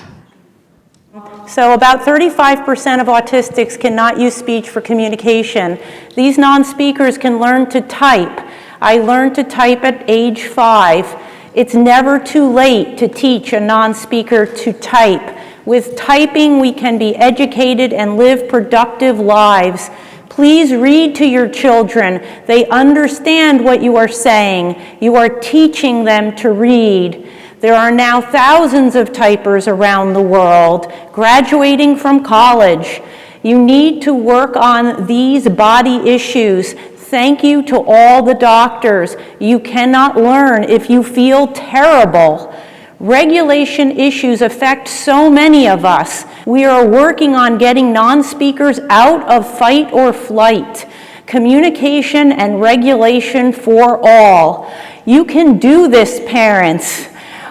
So about 35% of autistics cannot use speech for communication. These non-speakers can learn to type. I learned to type at age 5. It's never too late to teach a non-speaker to type. With typing, we can be educated and live productive lives. Please read to your children. They understand what you are saying. You are teaching them to read. There are now thousands of typers around the world graduating from college. You need to work on these body issues. Thank you to all the doctors. You cannot learn if you feel terrible. Regulation issues affect so many of us. We are working on getting non-speakers out of fight or flight. Communication and regulation for all. You can do this, parents.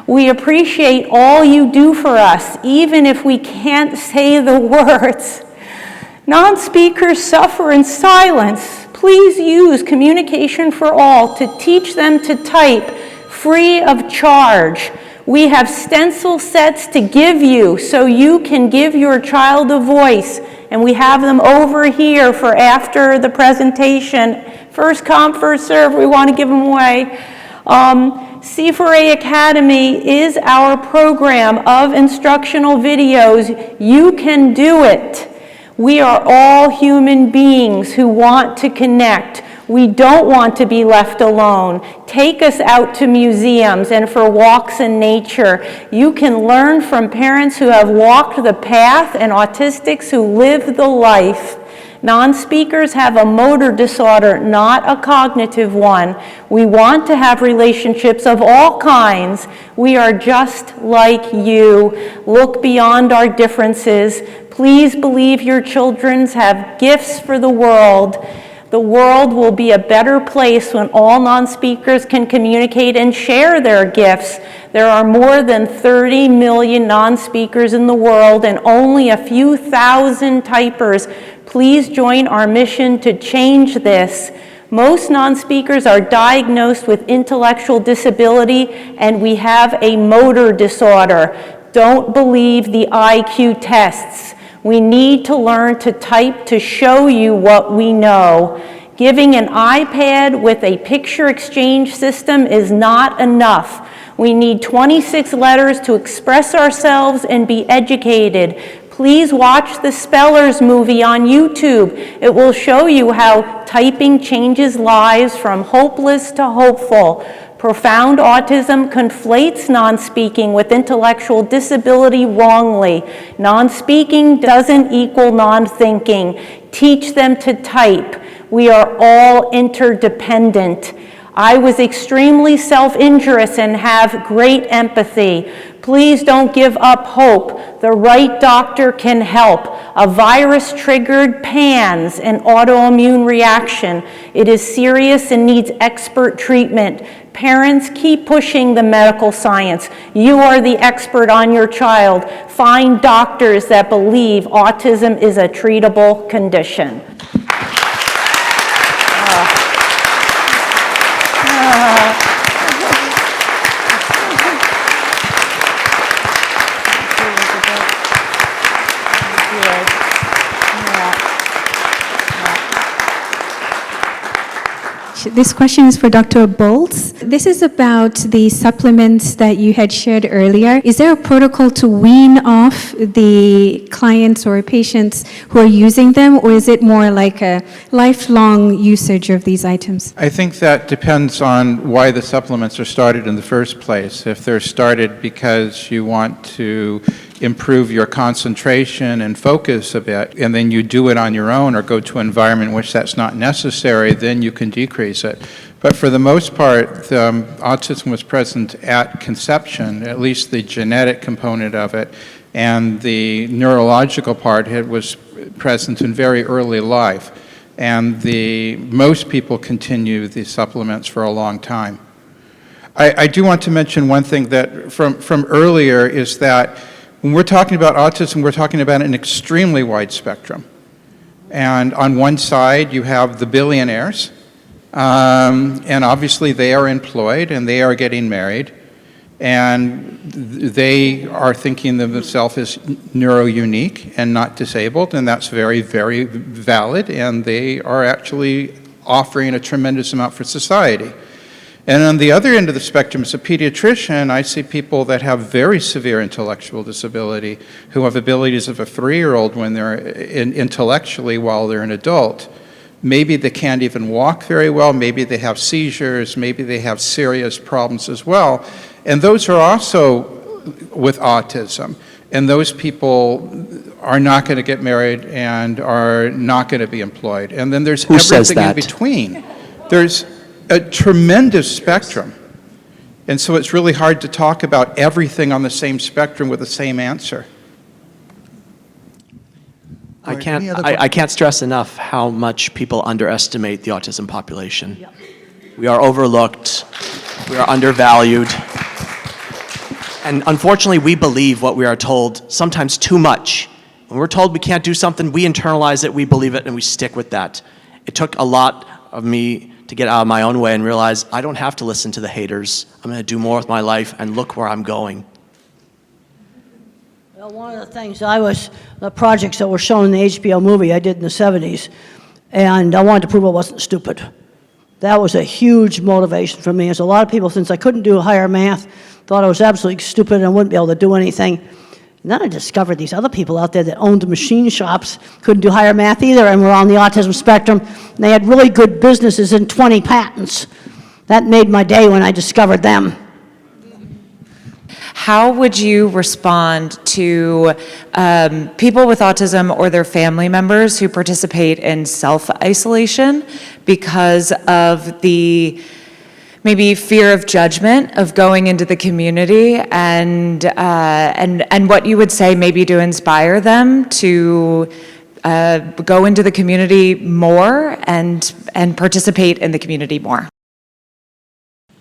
We appreciate all you do for us, even if we can't say the words. Non-speakers suffer in silence. Please use Communication for All to teach them to type free of charge. We have stencil sets to give you so you can give your child a voice, and we have them over here for after the presentation. First come, first serve, we want to give them away. C4A Academy is our program of instructional videos. You can do it. We are all human beings who want to connect. We don't want to be left alone. Take us out to museums and for walks in nature. You can learn from parents who have walked the path and autistics who live the life. Non-speakers have a motor disorder, not a cognitive one. We want to have relationships of all kinds. We are just like you. Look beyond our differences. Please believe your children have gifts for the world. The world will be a better place when all non-speakers can communicate and share their gifts. There are more than 30 million non-speakers in the world and only a few thousand typers. Please join our mission to change this. Most non-speakers are diagnosed with intellectual disability, and we have a motor disorder. Don't believe the IQ tests. We need to learn to type to show you what we know. Giving an iPad with a picture exchange system is not enough. We need 26 letters to express ourselves and be educated. Please watch the Spellers movie on YouTube. It will show you how typing changes lives from hopeless to hopeful. Profound autism conflates non-speaking with intellectual disability wrongly. Non-speaking doesn't equal non-thinking. Teach them to type. We are all interdependent. I was extremely self-injurious and have great empathy. Please don't give up hope. The right doctor can help. A virus-triggered PANS, an autoimmune reaction. It is serious and needs expert treatment. Parents, keep pushing the medical science. You are the expert on your child. Find doctors that believe autism is a treatable condition. This question is for Dr. Bolts. This is about the supplements that you had shared earlier. Is there a protocol to wean off the clients or patients who are using them, or is it more like a lifelong usage of these items? I think that depends on why the supplements are started in the first place. If they're started because you want to improve your concentration and focus a bit, and then you do it on your own or go to an environment in which that's not necessary, then you can decrease it. But for the most part, autism was present at conception, at least the genetic component of it, and the neurological part was present in very early life. And most people continue the supplements for a long time. I do want to mention one thing that from earlier is that when we're talking about autism, we're talking about an extremely wide spectrum. And on one side, you have the billionaires, and obviously they are employed and they are getting married, and they are thinking of themselves as neuro-unique and not disabled, and that's very, very valid, and they are actually offering a tremendous amount for society. And on the other end of the spectrum, as a pediatrician, I see people that have very severe intellectual disability, who have abilities of a 3-year-old when they're intellectually while they're an adult. Maybe they can't even walk very well, maybe they have seizures, maybe they have serious problems as well. And those are also with autism. And those people are not going to get married and are not going to be employed. And then there's everything in between. There's a tremendous spectrum. And so it's really hard to talk about everything on the same spectrum with the same answer. I can't stress enough how much people underestimate the autism population. Yep. We are overlooked, we are undervalued, and unfortunately we believe what we are told, sometimes too much. When we're told we can't do something, we internalize it, we believe it, and we stick with that. It took a lot of me to get out of my own way and realize I don't have to listen to the haters. I'm going to do more with my life, and look where I'm going. Well, one of the things the projects that were shown in the HBO movie I did in the 70s, and I wanted to prove I wasn't stupid. That was a huge motivation for me, as a lot of people, since I couldn't do higher math, thought I was absolutely stupid and I wouldn't be able to do anything. And then I discovered these other people out there that owned machine shops, couldn't do higher math either, and were on the autism spectrum, and they had really good businesses and 20 patents. That made my day when I discovered them. How would you respond to people with autism or their family members who participate in self-isolation because of the maybe fear of judgment of going into the community, and what you would say maybe to inspire them to go into the community more and participate in the community more?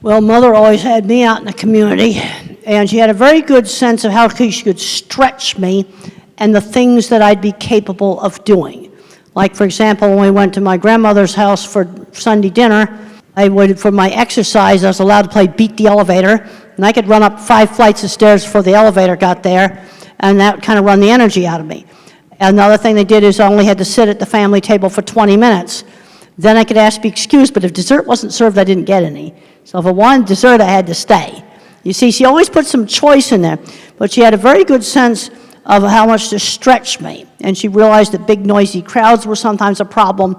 Well, Mother always had me out in the community, and she had a very good sense of how she could stretch me and the things that I'd be capable of doing. Like, for example, when we went to my grandmother's house for Sunday dinner, for my exercise, I was allowed to play Beat the Elevator, and I could run up 5 flights of stairs before the elevator got there, and that kind of run the energy out of me. Another thing they did is I only had to sit at the family table for 20 minutes. Then I could ask to be excused, but if dessert wasn't served, I didn't get any. So if I wanted dessert, I had to stay. You see, she always put some choice in there, but she had a very good sense of how much to stretch me. And she realized that big, noisy crowds were sometimes a problem,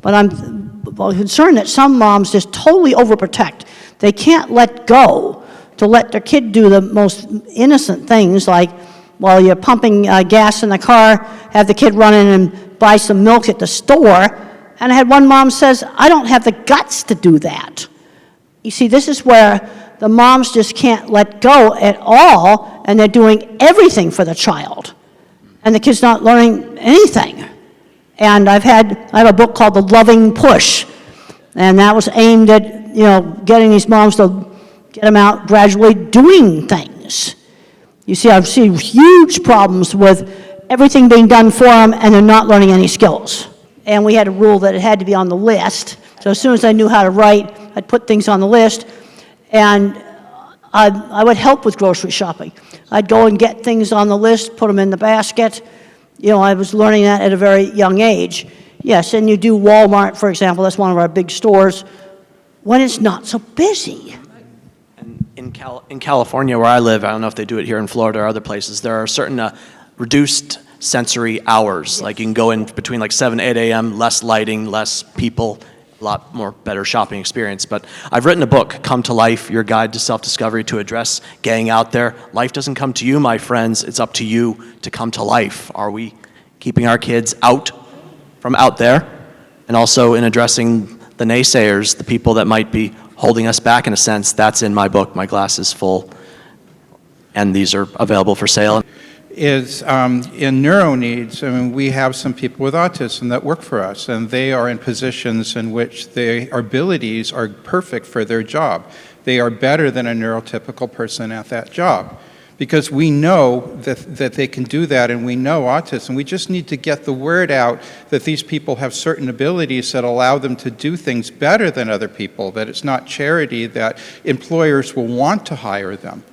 but I'm concerned that some moms just totally overprotect. They can't let go to let their kid do the most innocent things, like while you're pumping gas in the car, have the kid run in and buy some milk at the store. And I had one mom says, I don't have the guts to do that. You see, this is where the moms just can't let go at all, and they're doing everything for the child. And the kid's not learning anything. And I have a book called The Loving Push, and that was aimed at, getting these moms to get them out gradually doing things. You see, I've seen huge problems with everything being done for them, and they're not learning any skills. And we had a rule that it had to be on the list. So as soon as I knew how to write, I'd put things on the list, and I would help with grocery shopping. I'd go and get things on the list, put them in the basket. I was learning that at a very young age. Yes, and you do Walmart, for example, that's one of our big stores, when it's not so busy. In California, where I live, I don't know if they do it here in Florida or other places, there are certain reduced sensory hours. Yes. Like you can go in between like 7, 8 a.m., less lighting, less people, a lot more better shopping experience. But I've written a book, Come to Life, Your Guide to Self-Discovery, to address gang out there. Life doesn't come to you, my friends. It's up to you to come to life. Are we keeping our kids out from out there? And also in addressing the naysayers, the people that might be holding us back in a sense. That's in my book, My Glass is Full. And these are available for sale. Is in NeuroNeeds, I mean, we have some people with autism that work for us, and they are in positions in which their abilities are perfect for their job. They are better than a neurotypical person at that job, because we know that they can do that, and we know autism. We just need to get the word out that these people have certain abilities that allow them to do things better than other people, that it's not charity, that employers will want to hire them.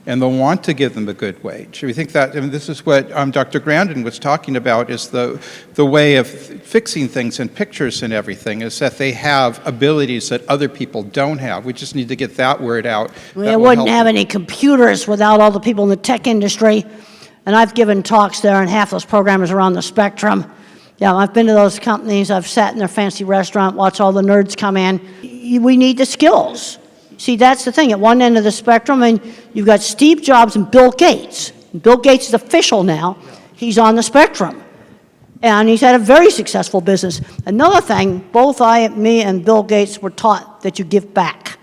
And they'll want to give them a good wage. We think that, I mean, this is what Dr. Grandin was talking about, is the way of fixing things and pictures and everything, is that they have abilities that other people don't have. We just need to get that word out. We wouldn't have any computers without all the people in the tech industry. And I've given talks there, and half those programmers are on the spectrum. Yeah, I've been to those companies. I've sat in their fancy restaurant, watched all the nerds come in. We need the skills. See, that's the thing. At one end of the spectrum, and you've got Steve Jobs and Bill Gates. Bill Gates is official now. He's on the spectrum. And he's had a very successful business. Another thing, both me and Bill Gates were taught that you give back.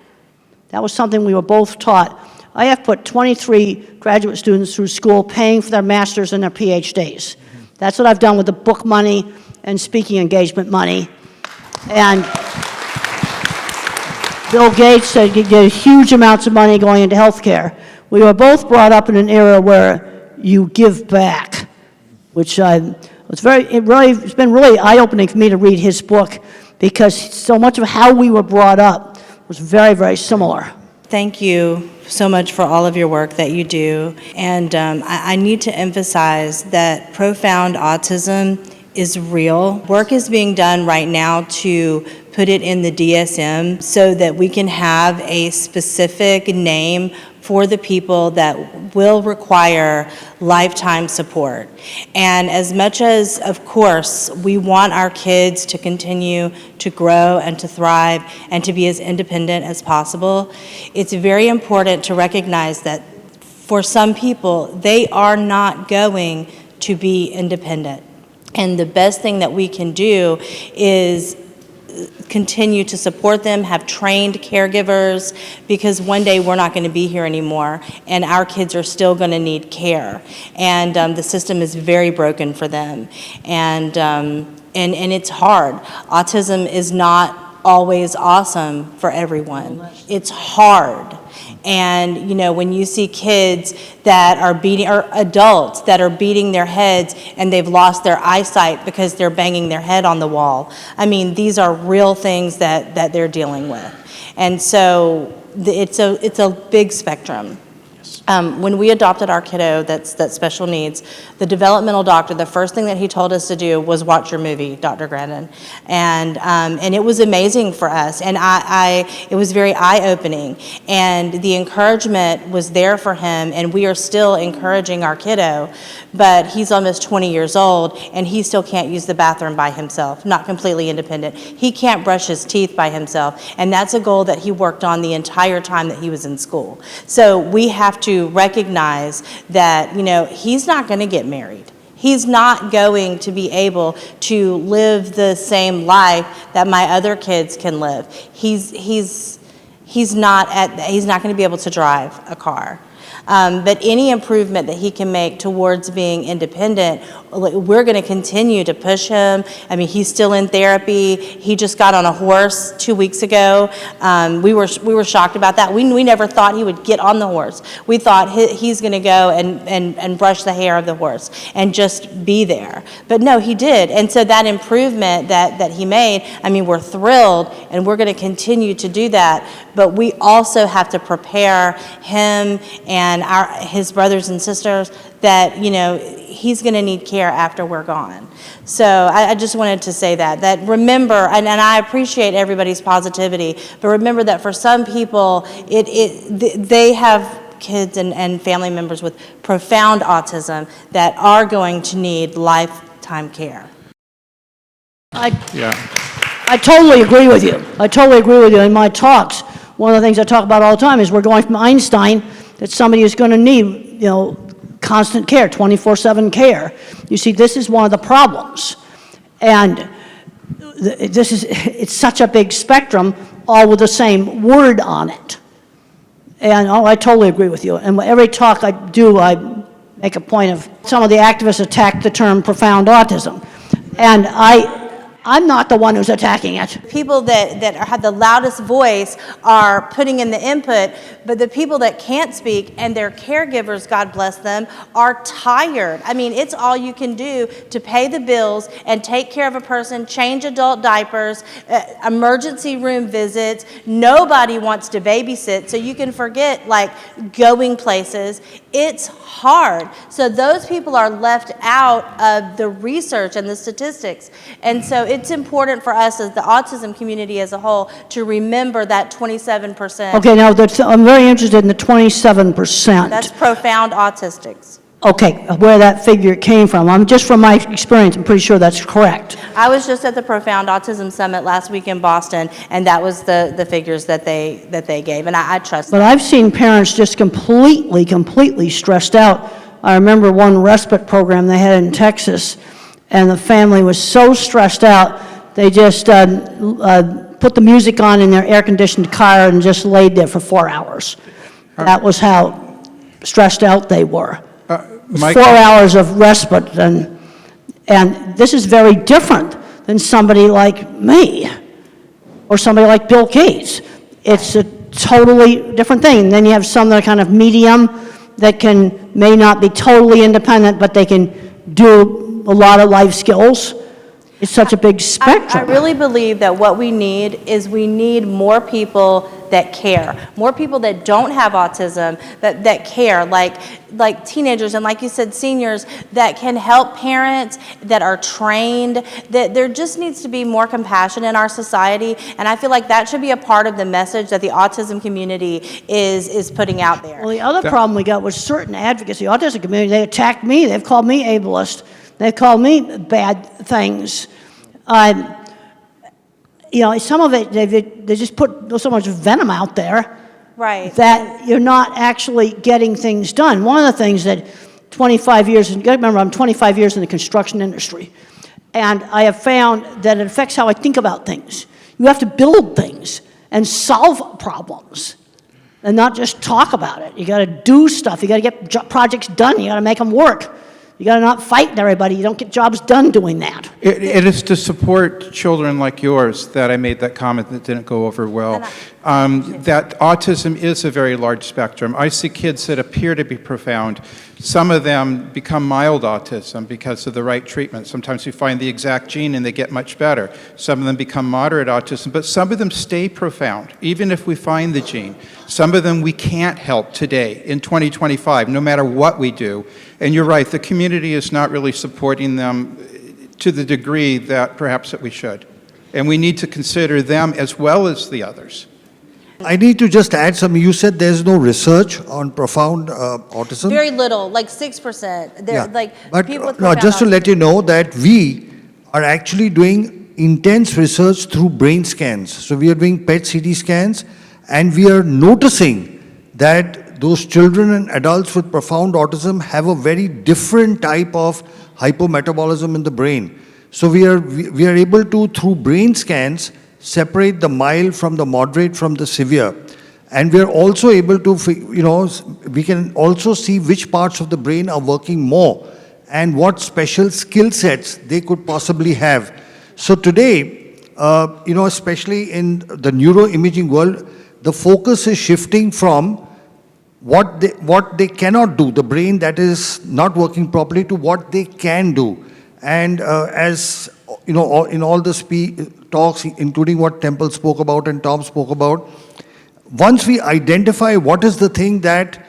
That was something we were both taught. I have put 23 graduate students through school paying for their masters and their PhDs. That's what I've done with the book money and speaking engagement money. And Bill Gates said you get huge amounts of money going into healthcare. We were both brought up in an era where you give back, which it's been really eye-opening for me to read his book, because so much of how we were brought up was very, very similar. Thank you so much for all of your work that you do. And I need to emphasize that profound autism is real. Work is being done right now to put it in the DSM so that we can have a specific name for the people that will require lifetime support. And as much as, of course, we want our kids to continue to grow and to thrive and to be as independent as possible, it's very important to recognize that for some people, they are not going to be independent. And the best thing that we can do is continue to support them, have trained caregivers, because one day we're not going to be here anymore, and our kids are still going to need care. And the system is very broken for them. And it's hard. Autism is not always awesome for everyone. It's hard. And, you know, when you see kids that are beating, or adults that are beating their heads and they've lost their eyesight because they're banging their head on the wall, I mean, these are real things that they're dealing with. And so it's a big spectrum. When we adopted our kiddo that's special needs, the developmental doctor, the first thing that he told us to do was watch your movie, Dr. Grandin. And it was amazing for us, and it was very eye-opening. And the encouragement was there for him, and we are still encouraging our kiddo, but he's almost 20 years old, and he still can't use the bathroom by himself, not completely independent. He can't brush his teeth by himself, and that's a goal that he worked on the entire time that he was in school. So we have to recognize that, you know, he's not going to get married. He's not going to be able to live the same life that my other kids can live. He's not going to be able to drive a car. But any improvement that he can make towards being independent, we're going to continue to push him. I mean, he's still in therapy. He just got on a horse 2 weeks ago. We were shocked about that. We never thought he would get on the horse. We thought he's going to go and brush the hair of the horse and just be there. But no, he did. And so that improvement that he made, I mean, we're thrilled, and we're going to continue to do that. But we also have to prepare him and his brothers and sisters that, you know, he's going to need care after we're gone. So I just wanted to say that remember, and I appreciate everybody's positivity, but remember that for some people, they have kids and family members with profound autism that are going to need lifetime care. Yeah. I totally agree with you. I totally agree with you. In my talks, one of the things I talk about all the time is we're going from Einstein that somebody is going to need, constant care, 24/7 care. You see, this is one of the problems. And it's such a big spectrum, all with the same word on it. And I totally agree with you. And every talk I do, I make a point of, some of the activists attack the term profound autism. And I'm not the one who's attacking it. People that have the loudest voice are putting in the input, but the people that can't speak and their caregivers, God bless them, are tired. I mean, it's all you can do to pay the bills and take care of a person, change adult diapers, emergency room visits. Nobody wants to babysit, so you can forget like going places. It's hard. So those people are left out of the research and the statistics. And so it's important for us as the autism community as a whole to remember that 27%. Okay, now I'm very interested in the 27%. That's profound autistics. Okay, where that figure came from. Just from my experience, I'm pretty sure that's correct. I was just at the Profound Autism Summit last week in Boston, and that was the figures that they gave, and I trust But them. I've seen parents just completely stressed out. I remember one respite program they had in Texas, and the family was so stressed out, they just put the music on in their air-conditioned car and just laid there for 4 hours. That was how stressed out they were. 4 hours of respite, and this is very different than somebody like me or somebody like Bill Gates. It's a totally different thing. And then you have some that are kind of medium that may not be totally independent, but they can do a lot of life skills. It's such a big spectrum. I really believe that what we need more people that care, more people that don't have autism, that care, like teenagers and like you said, seniors, that can help parents, that are trained, that there just needs to be more compassion in our society, and I feel like that should be a part of the message that the autism community is putting out there. Well, the other problem we got was certain advocacy, the autism community, they attacked me, they've called me ableist, they've called me bad things. Some of it, they just put so much venom out there. Right. That you're not actually getting things done. One of the things that 25 years, and you gotta remember I'm 25 years in the construction industry, and I have found that it affects how I think about things. You have to build things and solve problems and not just talk about it. You gotta do stuff, you gotta get projects done, you gotta make them work. You gotta not fight everybody, you don't get jobs done doing that. It is to support children like yours that I made that comment that didn't go over well. That autism is a very large spectrum. I see kids that appear to be profound. Some of them become mild autism because of the right treatment. Sometimes we find the exact gene and they get much better. Some of them become moderate autism, but some of them stay profound, even if we find the gene. Some of them we can't help today in 2025, no matter what we do. And you're right, the community is not really supporting them to the degree that perhaps that we should. And we need to consider them as well as the others. I need to just add something. You said there's no research on profound autism. Very little, like 6%. But people with no, profound just to autism. let you know that we are actually doing intense research through brain scans. So we are doing PET CT scans, and we are noticing that those children and adults with profound autism have a very different type of hypometabolism in the brain. So we are able to, through brain scans, separate the mild from the moderate from the severe. And we are also able to, we can also see which parts of the brain are working more and what special skill sets they could possibly have. So today, especially in the neuroimaging world, the focus is shifting from what they cannot do, the brain that is not working properly, to what they can do. And as in all the talks, including what Temple spoke about and Tom spoke about, once we identify what is the thing that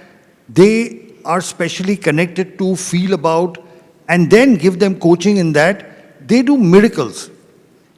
they are specially connected to, feel about, and then give them coaching in that, they do miracles.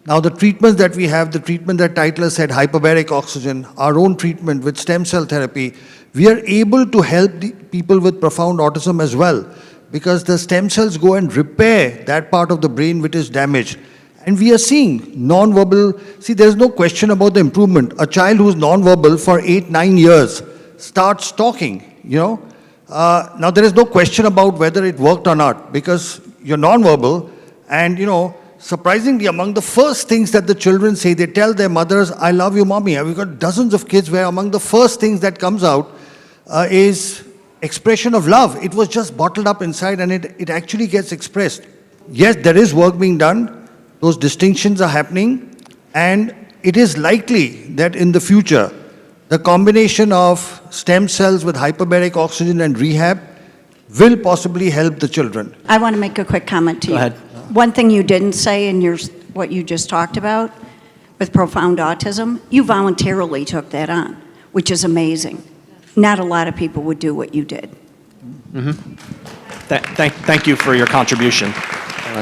Now the treatments that we have, the treatment that Titler said, hyperbaric oxygen, our own treatment with stem cell therapy, we are able to help the people with profound autism as well, because the stem cells go and repair that part of the brain which is damaged. And we are seeing non-verbal, see, there's no question about the improvement. A child who's non-verbal for 8-9 years starts talking, you know. Now, there is no question about whether it worked or not, because you're non-verbal, and, you know, surprisingly, among the first things that the children say, they tell their mothers, I love you, mommy. We've got dozens of kids where among the first things that comes out is expression of love. It was just bottled up inside, and it actually gets expressed. Yes, there is work being done. Those distinctions are happening, and it is likely that in the future, the combination of stem cells with hyperbaric oxygen and rehab will possibly help the children. I want to make a quick comment to you. Go ahead. One thing you didn't say in what you just talked about with profound autism, you voluntarily took that on, which is amazing. Not a lot of people would do what you did. Thank you for your contribution.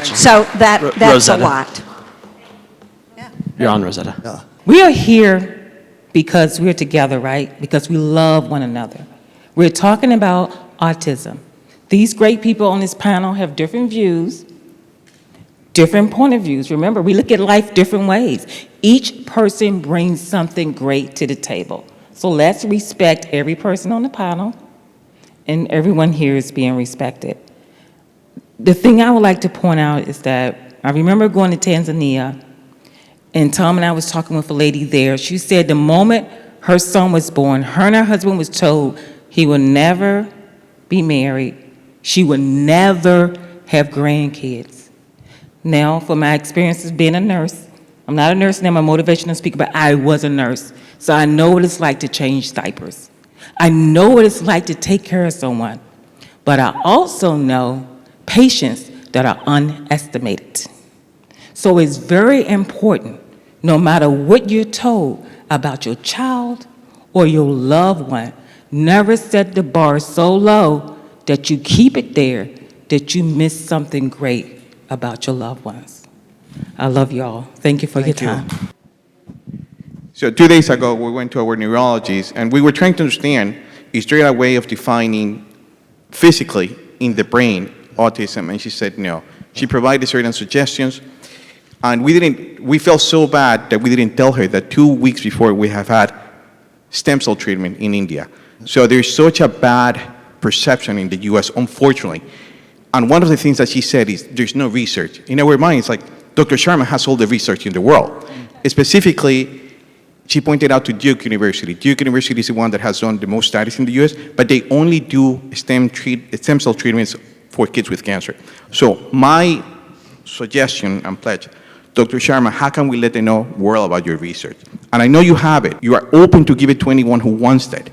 So that's Rosetta. a lot. You're on, Rosetta. We are here because we're together, right? Because we love one another. We're talking about autism. These great people on this panel have different views, different point of views. Remember, we look at life different ways. Each person brings something great to the table. So let's respect every person on the panel, and everyone here is being respected. The thing I would like to point out is that I remember going to Tanzania, and Tom and I was talking with a lady there. She said the moment her son was born, her and her husband was told he would never be married. She would never have grandkids. Now, for my experiences being a nurse, I'm not a nurse now, I'm a motivational speaker, but I was a nurse. So I know what it's like to change diapers. I know what it's like to take care of someone. But I also know patients that are underestimated. So it's very important, no matter what you're told about your child or your loved one, never set the bar so low that you keep it there, that you miss something great about your loved ones. I love you all. Thank you for your time. So 2 days ago, we went to our neurologist, and we were trying to understand, is there a way of defining physically in the brain autism? And she said no. She provided certain suggestions, and we felt so bad that we didn't tell her that 2 weeks before we have had stem cell treatment in India. So there's such a bad perception in the US, unfortunately. And one of the things that she said is there's no research. In our minds, like, Dr. Sharma has all the research in the world. Specifically, she pointed out to Duke University. Duke University is the one that has done the most studies in the US, but they only do stem cell treatments for kids with cancer. So my suggestion and pledge, Dr. Sharma, how can we let the world about your research? And I know you have it. You are open to give it to anyone who wants that.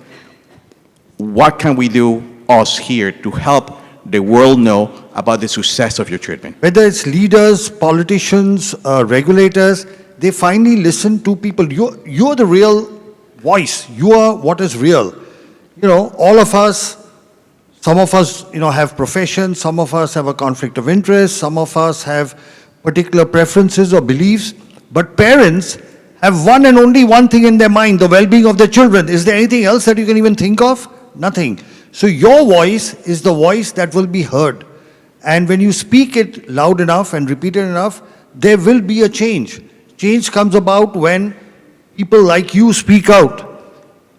What can we do, us here, to help the world know about the success of your treatment? Whether it's leaders, politicians, regulators, they finally listen to people. You're the real voice. You are what is real. You know, all of us, some of us, have professions, some of us have a conflict of interest, some of us have particular preferences or beliefs, but parents have one and only one thing in their mind, the well-being of their children. Is there anything else that you can even think of? Nothing. So your voice is the voice that will be heard. And when you speak it loud enough and repeat it enough, there will be a change. Change comes about when people like you speak out.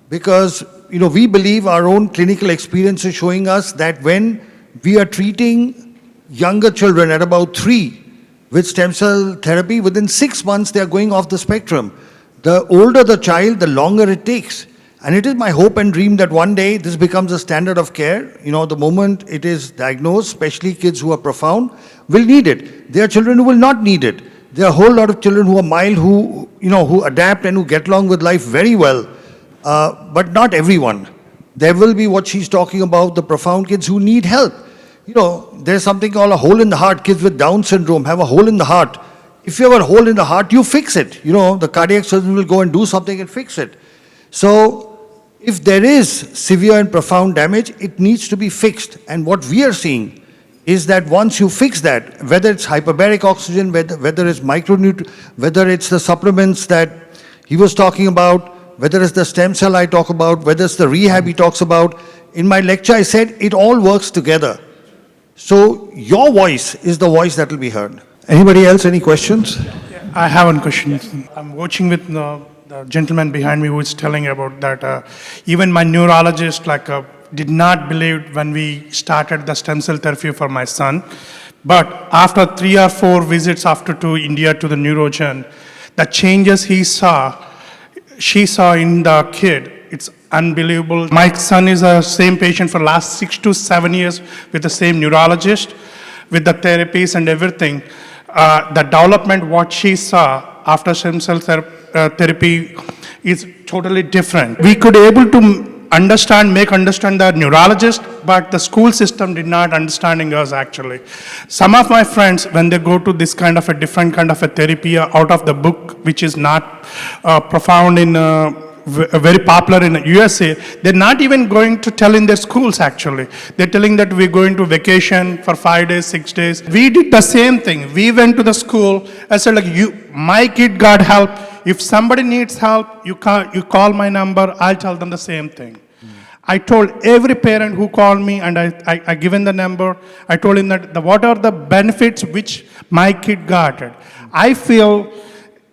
Because, we believe our own clinical experience is showing us that when we are treating younger children at about 3 with stem cell therapy, within 6 months they are going off the spectrum. The older the child, the longer it takes. And it is my hope and dream that one day this becomes a standard of care. The moment it is diagnosed, especially kids who are profound, will need it. There are children who will not need it. There are a whole lot of children who are mild, who adapt and who get along with life very well. But not everyone. There will be what she's talking about, the profound kids who need help. There's something called a hole in the heart. Kids with Down syndrome have a hole in the heart. If you have a hole in the heart, you fix it. The cardiac surgeon will go and do something and fix it. So, if there is severe and profound damage, it needs to be fixed. And what we are seeing is that once you fix that, whether it's hyperbaric oxygen, whether it's whether it's the supplements that he was talking about, whether it's the stem cell I talk about, whether it's the rehab he talks about, in my lecture I said it all works together. So your voice is the voice that will be heard. Anybody else, any questions? I have one question. I'm watching with the gentleman behind me who is telling about that. Even my neurologist did not believe when we started the stem cell therapy for my son. But after 3 or 4 visits to India to the neurogen, the changes she saw in the kid, it's unbelievable. My son is the same patient for last 6 to 7 years with the same neurologist, with the therapies and everything. The development, what she saw after stem cell therapy is totally different. We could able to understand the neurologist, but the school system did not understanding us actually. Some of my friends, when they go to this kind of a different kind of a therapy out of the book, which is not profound in very popular in the USA, they're not even going to tell in their schools actually. They're telling that we're going to vacation for 5 days, 6 days. We did the same thing. We went to the school. I said my kid got help. If somebody needs help, you call my number, I'll tell them the same thing. I told every parent who called me, and I given the number, I told him that what are the benefits which my kid got. I feel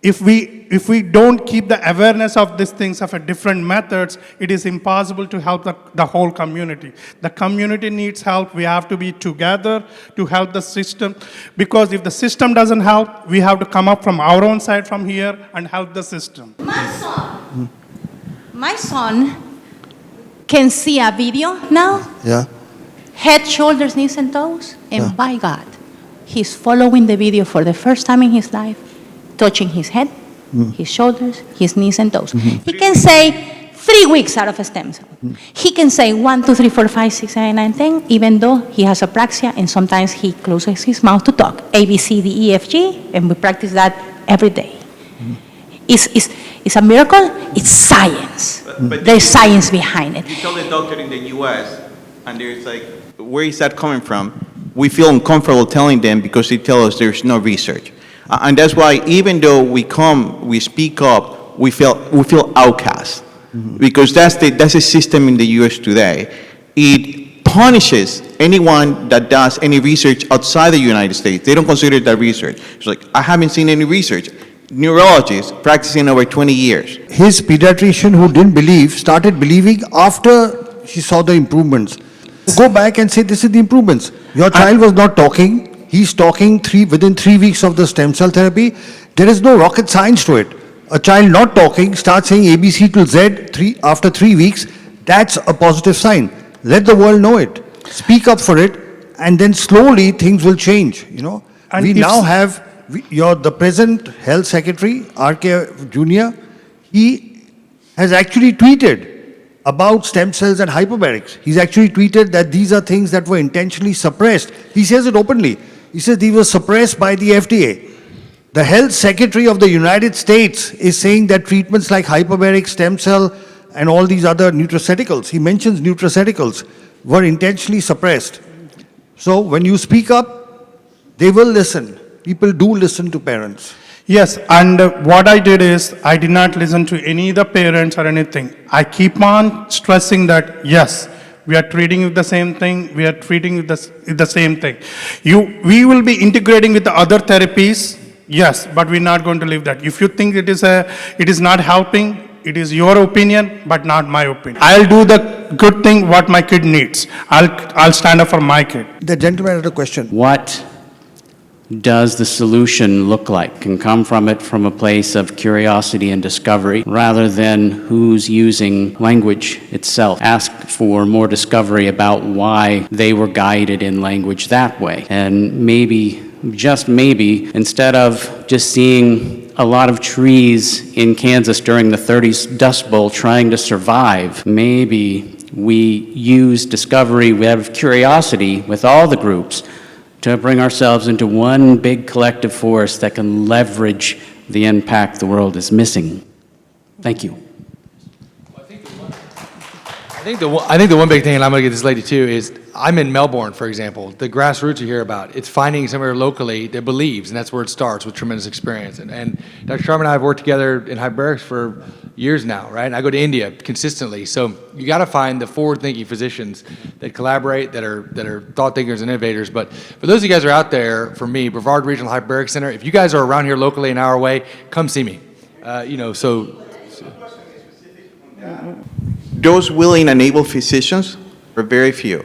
if we don't keep the awareness of these things of a different methods, it is impossible to help the whole community. The community needs help. We have to be together to help the system, because if the system doesn't help, we have to come up from our own side from here and help the system. My son can see a video now, Yeah. head, shoulders, knees, and toes, and by God, he's following the video for the first time in his life, touching his head, his shoulders, his knees, and toes. He can say 3 weeks out of a stem cell. He can say 1, 2, 3, 4, 5, 6, 7, 8, 9, 10, even though he has apraxia, and sometimes he closes his mouth to talk. A, B, C, D, E, F, G, and we practice that every day. It's a miracle. It's science. But there's science behind it. You tell the doctor in the U.S., and there's where is that coming from? We feel uncomfortable telling them because they tell us there's no research. And that's why even though we speak up, we feel outcast. Because that's the system in the U.S. today. It punishes anyone that does any research outside the United States. They don't consider that research. It's I haven't seen any research. Neurologist practicing over 20 years. His pediatrician who didn't believe started believing after she saw the improvements. Go back and say, this is the improvements. Your child was not talking. He's talking within 3 weeks of the stem cell therapy. There is no rocket science to it. A child not talking starts saying ABC to Z after 3 weeks. That's a positive sign. Let the world know it. Speak up for it, and then slowly things will change. And we now have the present health secretary, R.K. Jr., he has actually tweeted about stem cells and hyperbarics. He's actually tweeted that these are things that were intentionally suppressed. He says it openly. He says these were suppressed by the FDA. The health secretary of the United States is saying that treatments like hyperbaric stem cell and all these other nutraceuticals, he mentions nutraceuticals, were intentionally suppressed. So when you speak up, they will listen. People do listen to parents. Yes, and what I did is, I did not listen to any of the parents or anything. I keep on stressing that, yes, we are treating with the same thing, we are treating with the same thing. We will be integrating with the other therapies, yes, but we're not going to leave that. If you think it is not helping, it is your opinion, but not my opinion. I'll do the good thing what my kid needs. I'll stand up for my kid. The gentleman had a question. What does the solution look like? Can come from a place of curiosity and discovery rather than who's using language itself. Ask for more discovery about why they were guided in language that way. And maybe, just maybe, instead of just seeing a lot of trees in Kansas during the 30s Dust Bowl trying to survive, maybe we use discovery, we have curiosity with all the groups to bring ourselves into one big collective force that can leverage the impact the world is missing. Thank you. I think the one big thing, and I'm going to get this lady too, is I'm in Melbourne, for example. The grassroots you hear about, it's finding somewhere locally that believes, and that's where it starts, with tremendous experience. And Dr. Sharma and I have worked together in hyperbarics for years now, right? I go to India consistently. So you got to find the forward-thinking physicians that collaborate, that are thought thinkers and innovators. But for those of you guys who are out there, for me, Brevard Regional Hyperbaric Center, if you guys are around here locally an hour away, come see me. Those willing and able physicians are very few.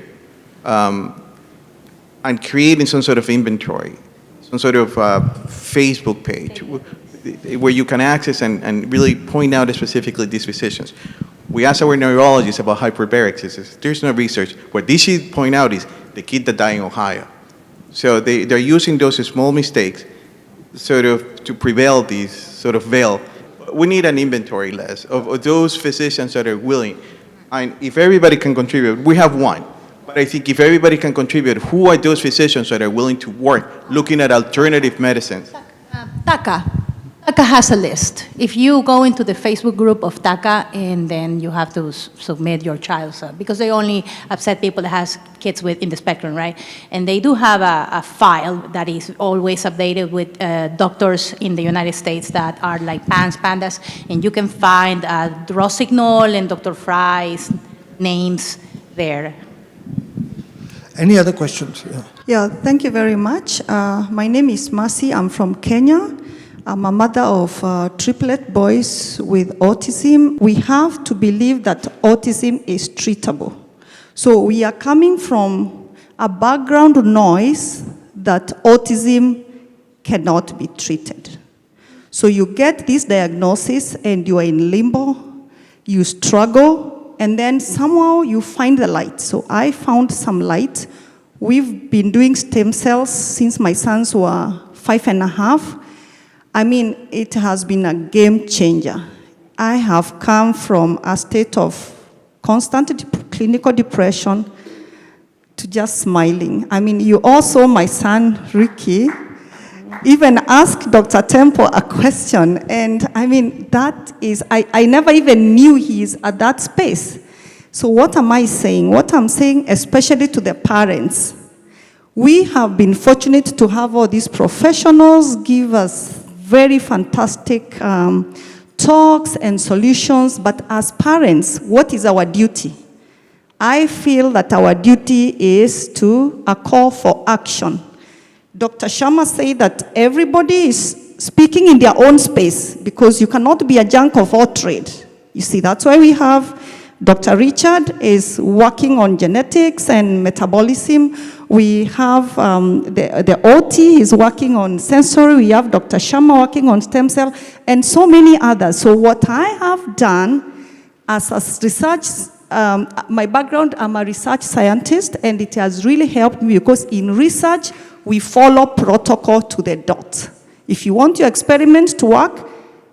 And creating some sort of inventory, some sort of Facebook page where you can access and really point out specifically these physicians. We asked our neurologists about hyperbarics. There's no research. What they should point out is the kid that died in Ohio. So they're using those small mistakes sort of to prevail these sort of veil. We need an inventory list of those physicians that are willing. And if everybody can contribute, we have one. But I think if everybody can contribute, who are those physicians that are willing to work looking at alternative medicines? TACA has a list. If you go into the Facebook group of TACA, and then you have to submit your child, because they only accept people that has kids in the spectrum, right? And they do have a file that is always updated with doctors in the United States that are like pandas, and you can find Rossignol and Dr. Fry's names there. Any other questions? Yeah, thank you very much. My name is Masi. I'm from Kenya. I'm a mother of triplet boys with autism. We have to believe that autism is treatable. So we are coming from a background noise that autism cannot be treated. So you get this diagnosis and you are in limbo, you struggle, and then somehow you find the light. So I found some light. We've been doing stem cells since my sons were 5.5. I mean, it has been a game changer. I have come from a state of constant clinical depression to just smiling. I mean, you also, my son, Ricky, even asked Dr. Temple a question, and I mean, that is, I never even knew he is at that space. So what am I saying? What I'm saying, especially to the parents, we have been fortunate to have all these professionals give us very fantastic talks and solutions, but as parents, what is our duty? I feel that our duty is to a call for action. Dr. Sharma said that everybody is speaking in their own space because you cannot be a jack of all trade. You see, that's why we have Dr. Richard is working on genetics and metabolism. We have the OT is working on sensory. We have Dr. Sharma working on stem cell, and so many others. So what I have done as a research, my background, I'm a research scientist, and it has really helped me because in research, we follow protocol to the dot. If you want your experiment to work,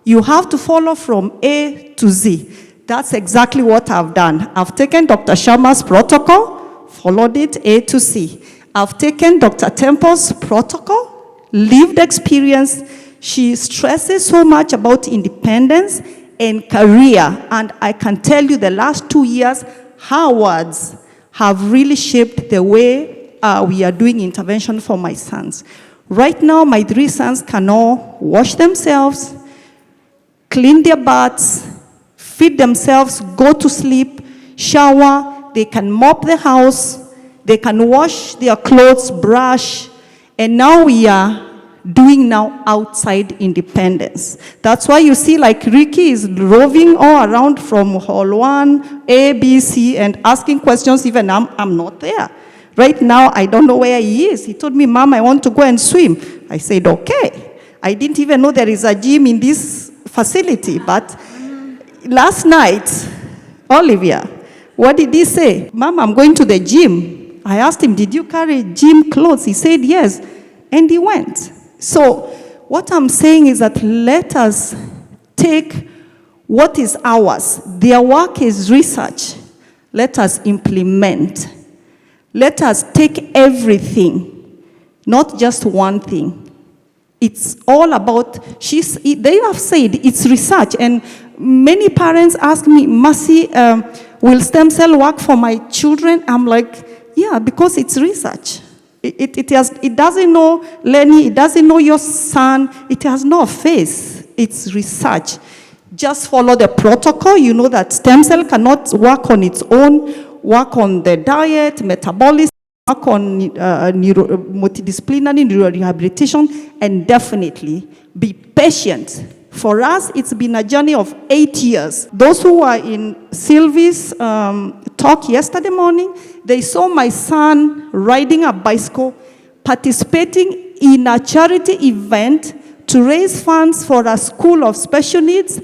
you have to follow from A to Z. That's exactly what I've done. I've taken Dr. Sharma's protocol, followed it A to C. I've taken Dr. Temple's protocol, lived experience. She stresses so much about independence and career. And I can tell you the last 2 years, her words have really shaped the way we are doing intervention for my sons. Right now, my 3 sons can all wash themselves, clean their butts, feed themselves, go to sleep, shower, they can mop the house, they can wash their clothes, brush, and now we are doing now outside independence. That's why you see like Ricky is roving all around from hall 1, A, B, C, and asking questions even I'm not there. Right now, I don't know where he is. He told me, Mom, I want to go and swim. I said, okay. I didn't even know there is a gym in this facility, but last night, Olivia, what did he say? Mom, I'm going to the gym. I asked him, did you carry gym clothes? He said, yes. And he went. So what I'm saying is that let us take what is ours. Their work is research. Let us implement. Let us take everything, not just one thing. It's all about, they have said it's research, and many parents ask me, Mercy, will stem cell work for my children? I'm like, Yeah, because it's research. It doesn't know Lenny, it doesn't know your son, it has no face. It's research. Just follow the protocol. You know that stem cell cannot work on its own, work on the diet, metabolism, work on multidisciplinary neurorehabilitation, and definitely be patient. For us, it's been a journey of 8 years. Those who were in Sylvie's talk yesterday morning, they saw my son riding a bicycle, participating in a charity event to raise funds for a school of special needs,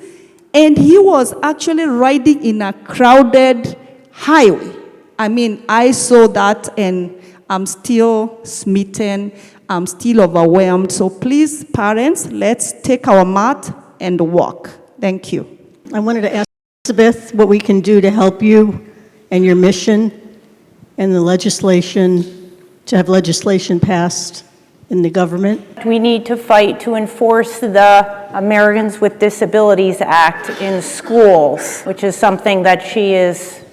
and he was actually riding in a crowded highway. I mean, I saw that and I'm still smitten, I'm still overwhelmed. So please, parents, let's take our mat and walk. Thank you. I wanted to ask Elizabeth what we can do to help you and your mission and the legislation, to have legislation passed in the government. We need to fight to enforce the Americans with Disabilities Act in schools, which is something that she is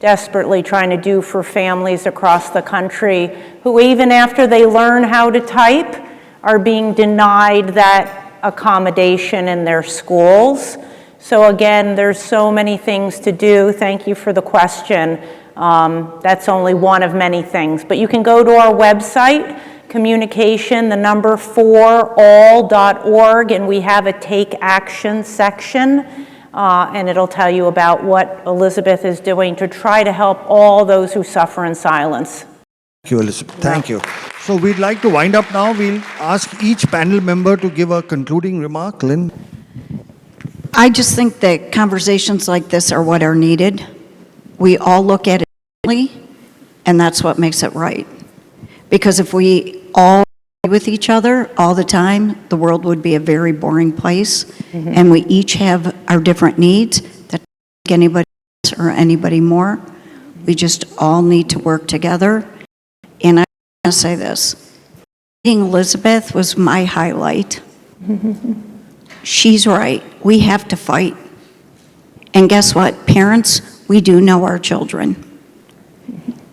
desperately trying to do for families across the country who, even after they learn how to type, are being denied that accommodation in their schools. So again, there's so many things to do. Thank you for the question. That's only one of many things. But you can go to our website, communication, 4all.org, and we have a take action section, and it'll tell you about what Elizabeth is doing to try to help all those who suffer in silence. Thank you, Elizabeth. Thank you. So we'd like to wind up now. We'll ask each panel member to give a concluding remark. Lynn? I just think that conversations like this are what are needed. We all look at it differently, and that's what makes it right. Because if we all agree with each other all the time, the world would be a very boring place. And we each have our different needs that don't make anybody less or anybody more. We just all need to work together. And I want to say this. Meeting Elizabeth was my highlight. She's right. We have to fight. And guess what? Parents, we do know our children.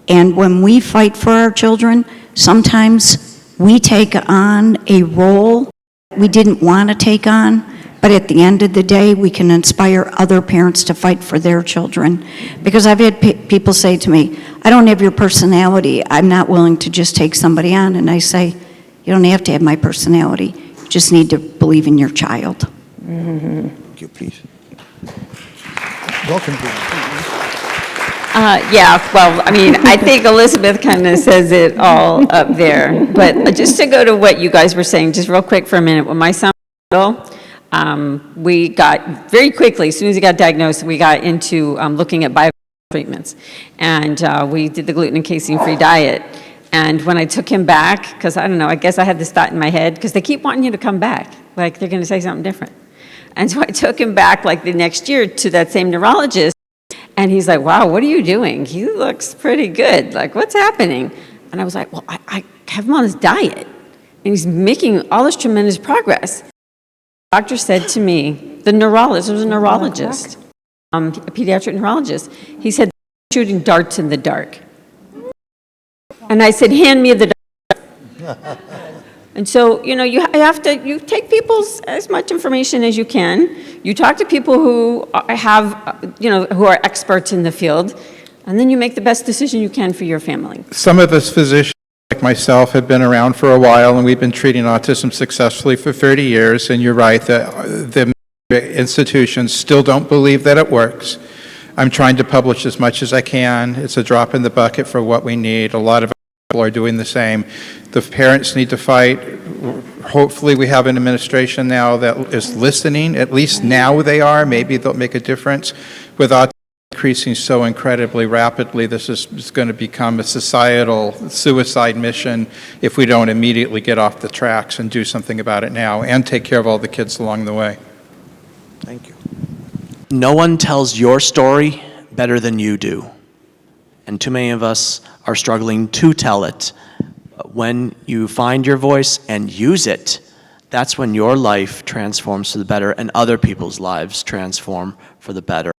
And when we fight for our children, sometimes we take on a role we didn't want to take on, but at the end of the day, we can inspire other parents to fight for their children. Because I've had people say to me, I don't have your personality. I'm not willing to just take somebody on. And I say, you don't have to have my personality. You just need to believe in your child. Thank you, please. Welcome to Yeah, well, I mean, I think Elizabeth kind of says it all up there. But just to go to what you guys were saying, just real quick for a minute, when my son was little, we got very quickly, as soon as he got diagnosed, we got into looking at bio treatments. And we did the gluten and casein-free diet. And when I took him back, because I don't know, I guess I had this thought in my head, because they keep wanting you to come back, like they're going to say something different. And so I took him back like the next year to that same neurologist. And he's like, wow, what are you doing? He looks pretty good. Like, what's happening? And I was like, well, I have him on this diet. And he's making all this tremendous progress. The doctor said to me, the neurologist, it was a neurologist, a pediatric neurologist. He said, shooting darts in the dark. And I said, hand me the dart. And so, you know, you take people's as much information as you can. You talk to people who have, who are experts in the field, and then you make the best decision you can for your family. Some of us physicians, like myself, have been around for a while, and we've been treating autism successfully for 30 years, and you're right, the institutions still don't believe that it works. I'm trying to publish as much as I can. It's a drop in the bucket for what we need. A lot of people are doing the same. The parents need to fight. Hopefully we have an administration now that is listening. At least now they are. Maybe they'll make a difference. With autism increasing so incredibly rapidly, this is going to become a societal suicide mission if we don't immediately get off the tracks and do something about it now and take care of all the kids along the way. Thank you. No one tells your story better than you do. And too many of us are struggling to tell it. But when you find your voice and use it, that's when your life transforms for the better and other people's lives transform for the better.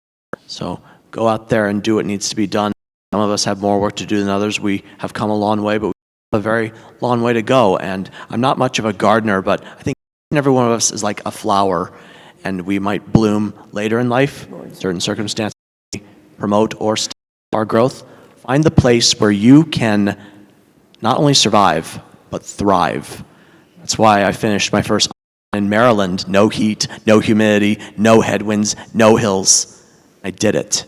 So go out there and do what needs to be done. Some of us have more work to do than others. We have come a long way, but we have a very long way to go. And I'm not much of a gardener, but I think every one of us is like a flower, and we might bloom later in life. Certain circumstances promote or stop our growth. Find the place where you can not only survive, but thrive. That's why I finished my first in Maryland. No heat, no humidity, no headwinds, no hills. I did it.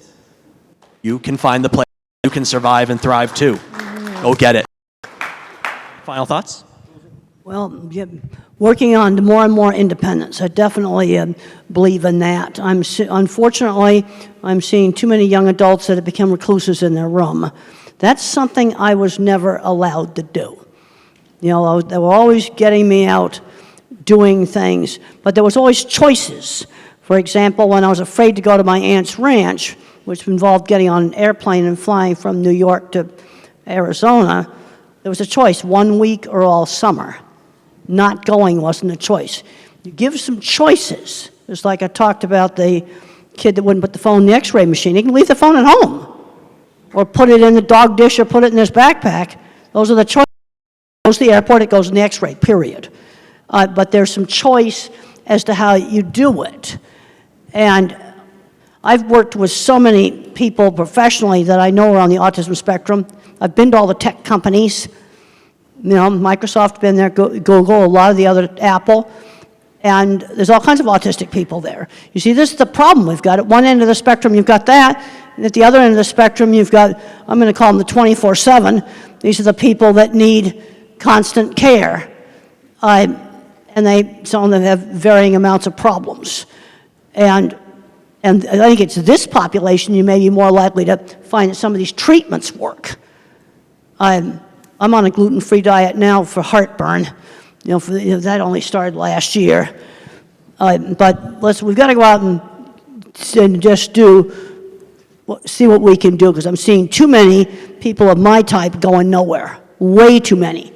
You can find the place you can survive and thrive too. Go get it. Final thoughts? Well, yeah, working on more and more independence. I definitely believe in that. Unfortunately, I'm seeing too many young adults that have become recluses in their room. That's something I was never allowed to do. You know, they were always getting me out doing things, but there was always choices. For example, when I was afraid to go to my aunt's ranch, which involved getting on an airplane and flying from New York to Arizona, there was a choice, 1 week or all summer. Not going wasn't a choice. You give some choices. It's like I talked about the kid that wouldn't put the phone in the x-ray machine. He can leave the phone at home, or put it in the dog dish, or put it in his backpack. Those are the choices. It goes to the airport, it goes in the x-ray, period. But there's some choice as to how you do it. And I've worked with so many people professionally that I know are on the autism spectrum. I've been to all the tech companies. You know, Microsoft, been there, Google, a lot of the other, Apple, and there's all kinds of autistic people there. You see, this is the problem we've got. At one end of the spectrum, you've got that, and at the other end of the spectrum, you've got, I'm going to call them the 24/7. These are the people that need constant care. And some of them have varying amounts of problems. And I think it's this population you may be more likely to find that some of these treatments work. I'm on a gluten-free diet now for heartburn. That only started last year. But we've got to go out and just see what we can do, because I'm seeing too many people of my type going nowhere. Way too many,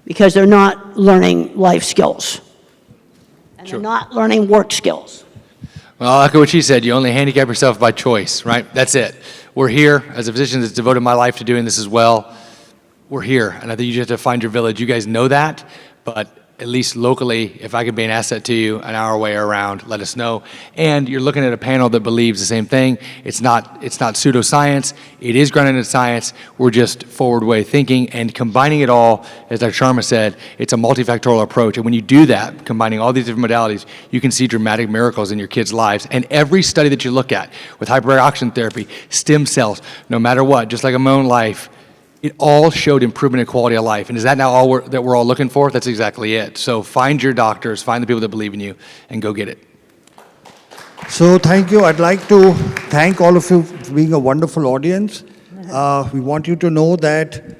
because they're not learning life skills. And they're not learning work skills. Well, I'll echo what she said. You only handicap yourself by choice, right? That's it. We're here as a physician that's devoted my life to doing this as well. We're here, and I think you just have to find your village. You guys know that, but at least locally, if I can be an asset to you an hour way around, let us know. And you're looking at a panel that believes the same thing. It's not pseudoscience. It is grounded in science. We're just forward way thinking and combining it all. As Dr. Sharma said, it's a multifactorial approach. And when you do that, combining all these different modalities, you can see dramatic miracles in your kids' lives. And every study that you look at with hyperbaric oxygen therapy, stem cells, no matter what, just like in my own life, it all showed improvement in quality of life. And is that now all we're all looking for? That's exactly it. So find your doctors, find the people that believe in you, and go get it. So thank you. I'd like to thank all of you for being a wonderful audience. We want you to know that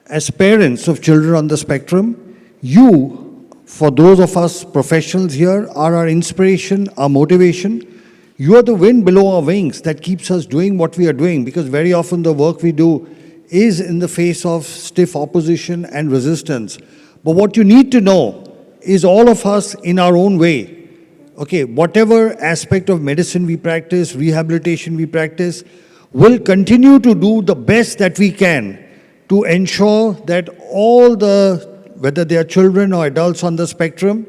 as parents of children on the spectrum, you, for those of us professionals here, are our inspiration, our motivation. You are the wind below our wings that keeps us doing what we are doing, because very often the work we do is in the face of stiff opposition and resistance. But what you need to know is all of us in our own way, okay, whatever aspect of medicine we practice, rehabilitation we practice, will continue to do the best that we can to ensure that all whether they are children or adults on the spectrum,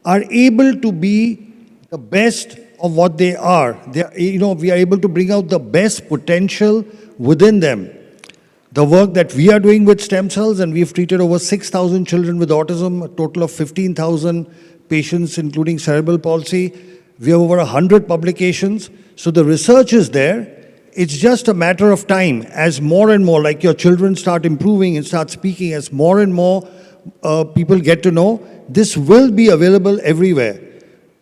are able to be the best of what they are. We are able to bring out the best potential within them. The work that we are doing with stem cells, and we've treated over 6,000 children with autism, a total of 15,000 patients, including cerebral palsy. We have over 100 publications. So the research is there. It's just a matter of time as more and more, like your children start improving and start speaking, as more and more people get to know, this will be available everywhere.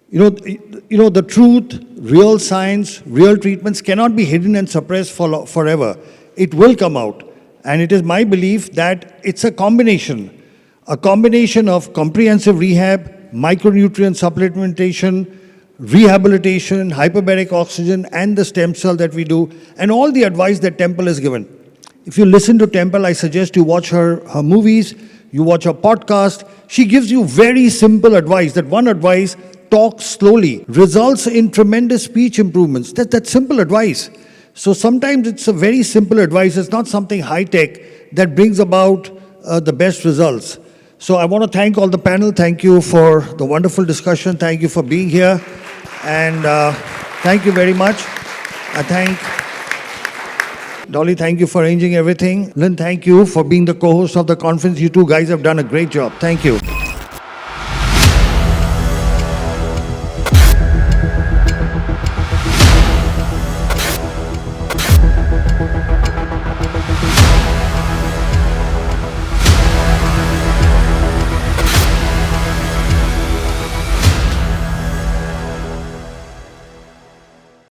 The truth, real science, real treatments cannot be hidden and suppressed forever. It will come out. And it is my belief that it's a combination of comprehensive rehab, micronutrient supplementation, rehabilitation, hyperbaric oxygen, and the stem cell that we do, and all the advice that Temple has given. If you listen to Temple, I suggest you watch her movies, you watch her podcast. She gives you very simple advice. That one advice, talk slowly, results in tremendous speech improvements. That's simple advice. So sometimes it's a very simple advice. It's not something high-tech that brings about the best results. So I want to thank all the panel. Thank you for the wonderful discussion. Thank you for being here. And thank you very much. I thank Dolly, thank you for arranging everything. Lynn, thank you for being the co-host of the conference. You two guys have done a great job. Thank you.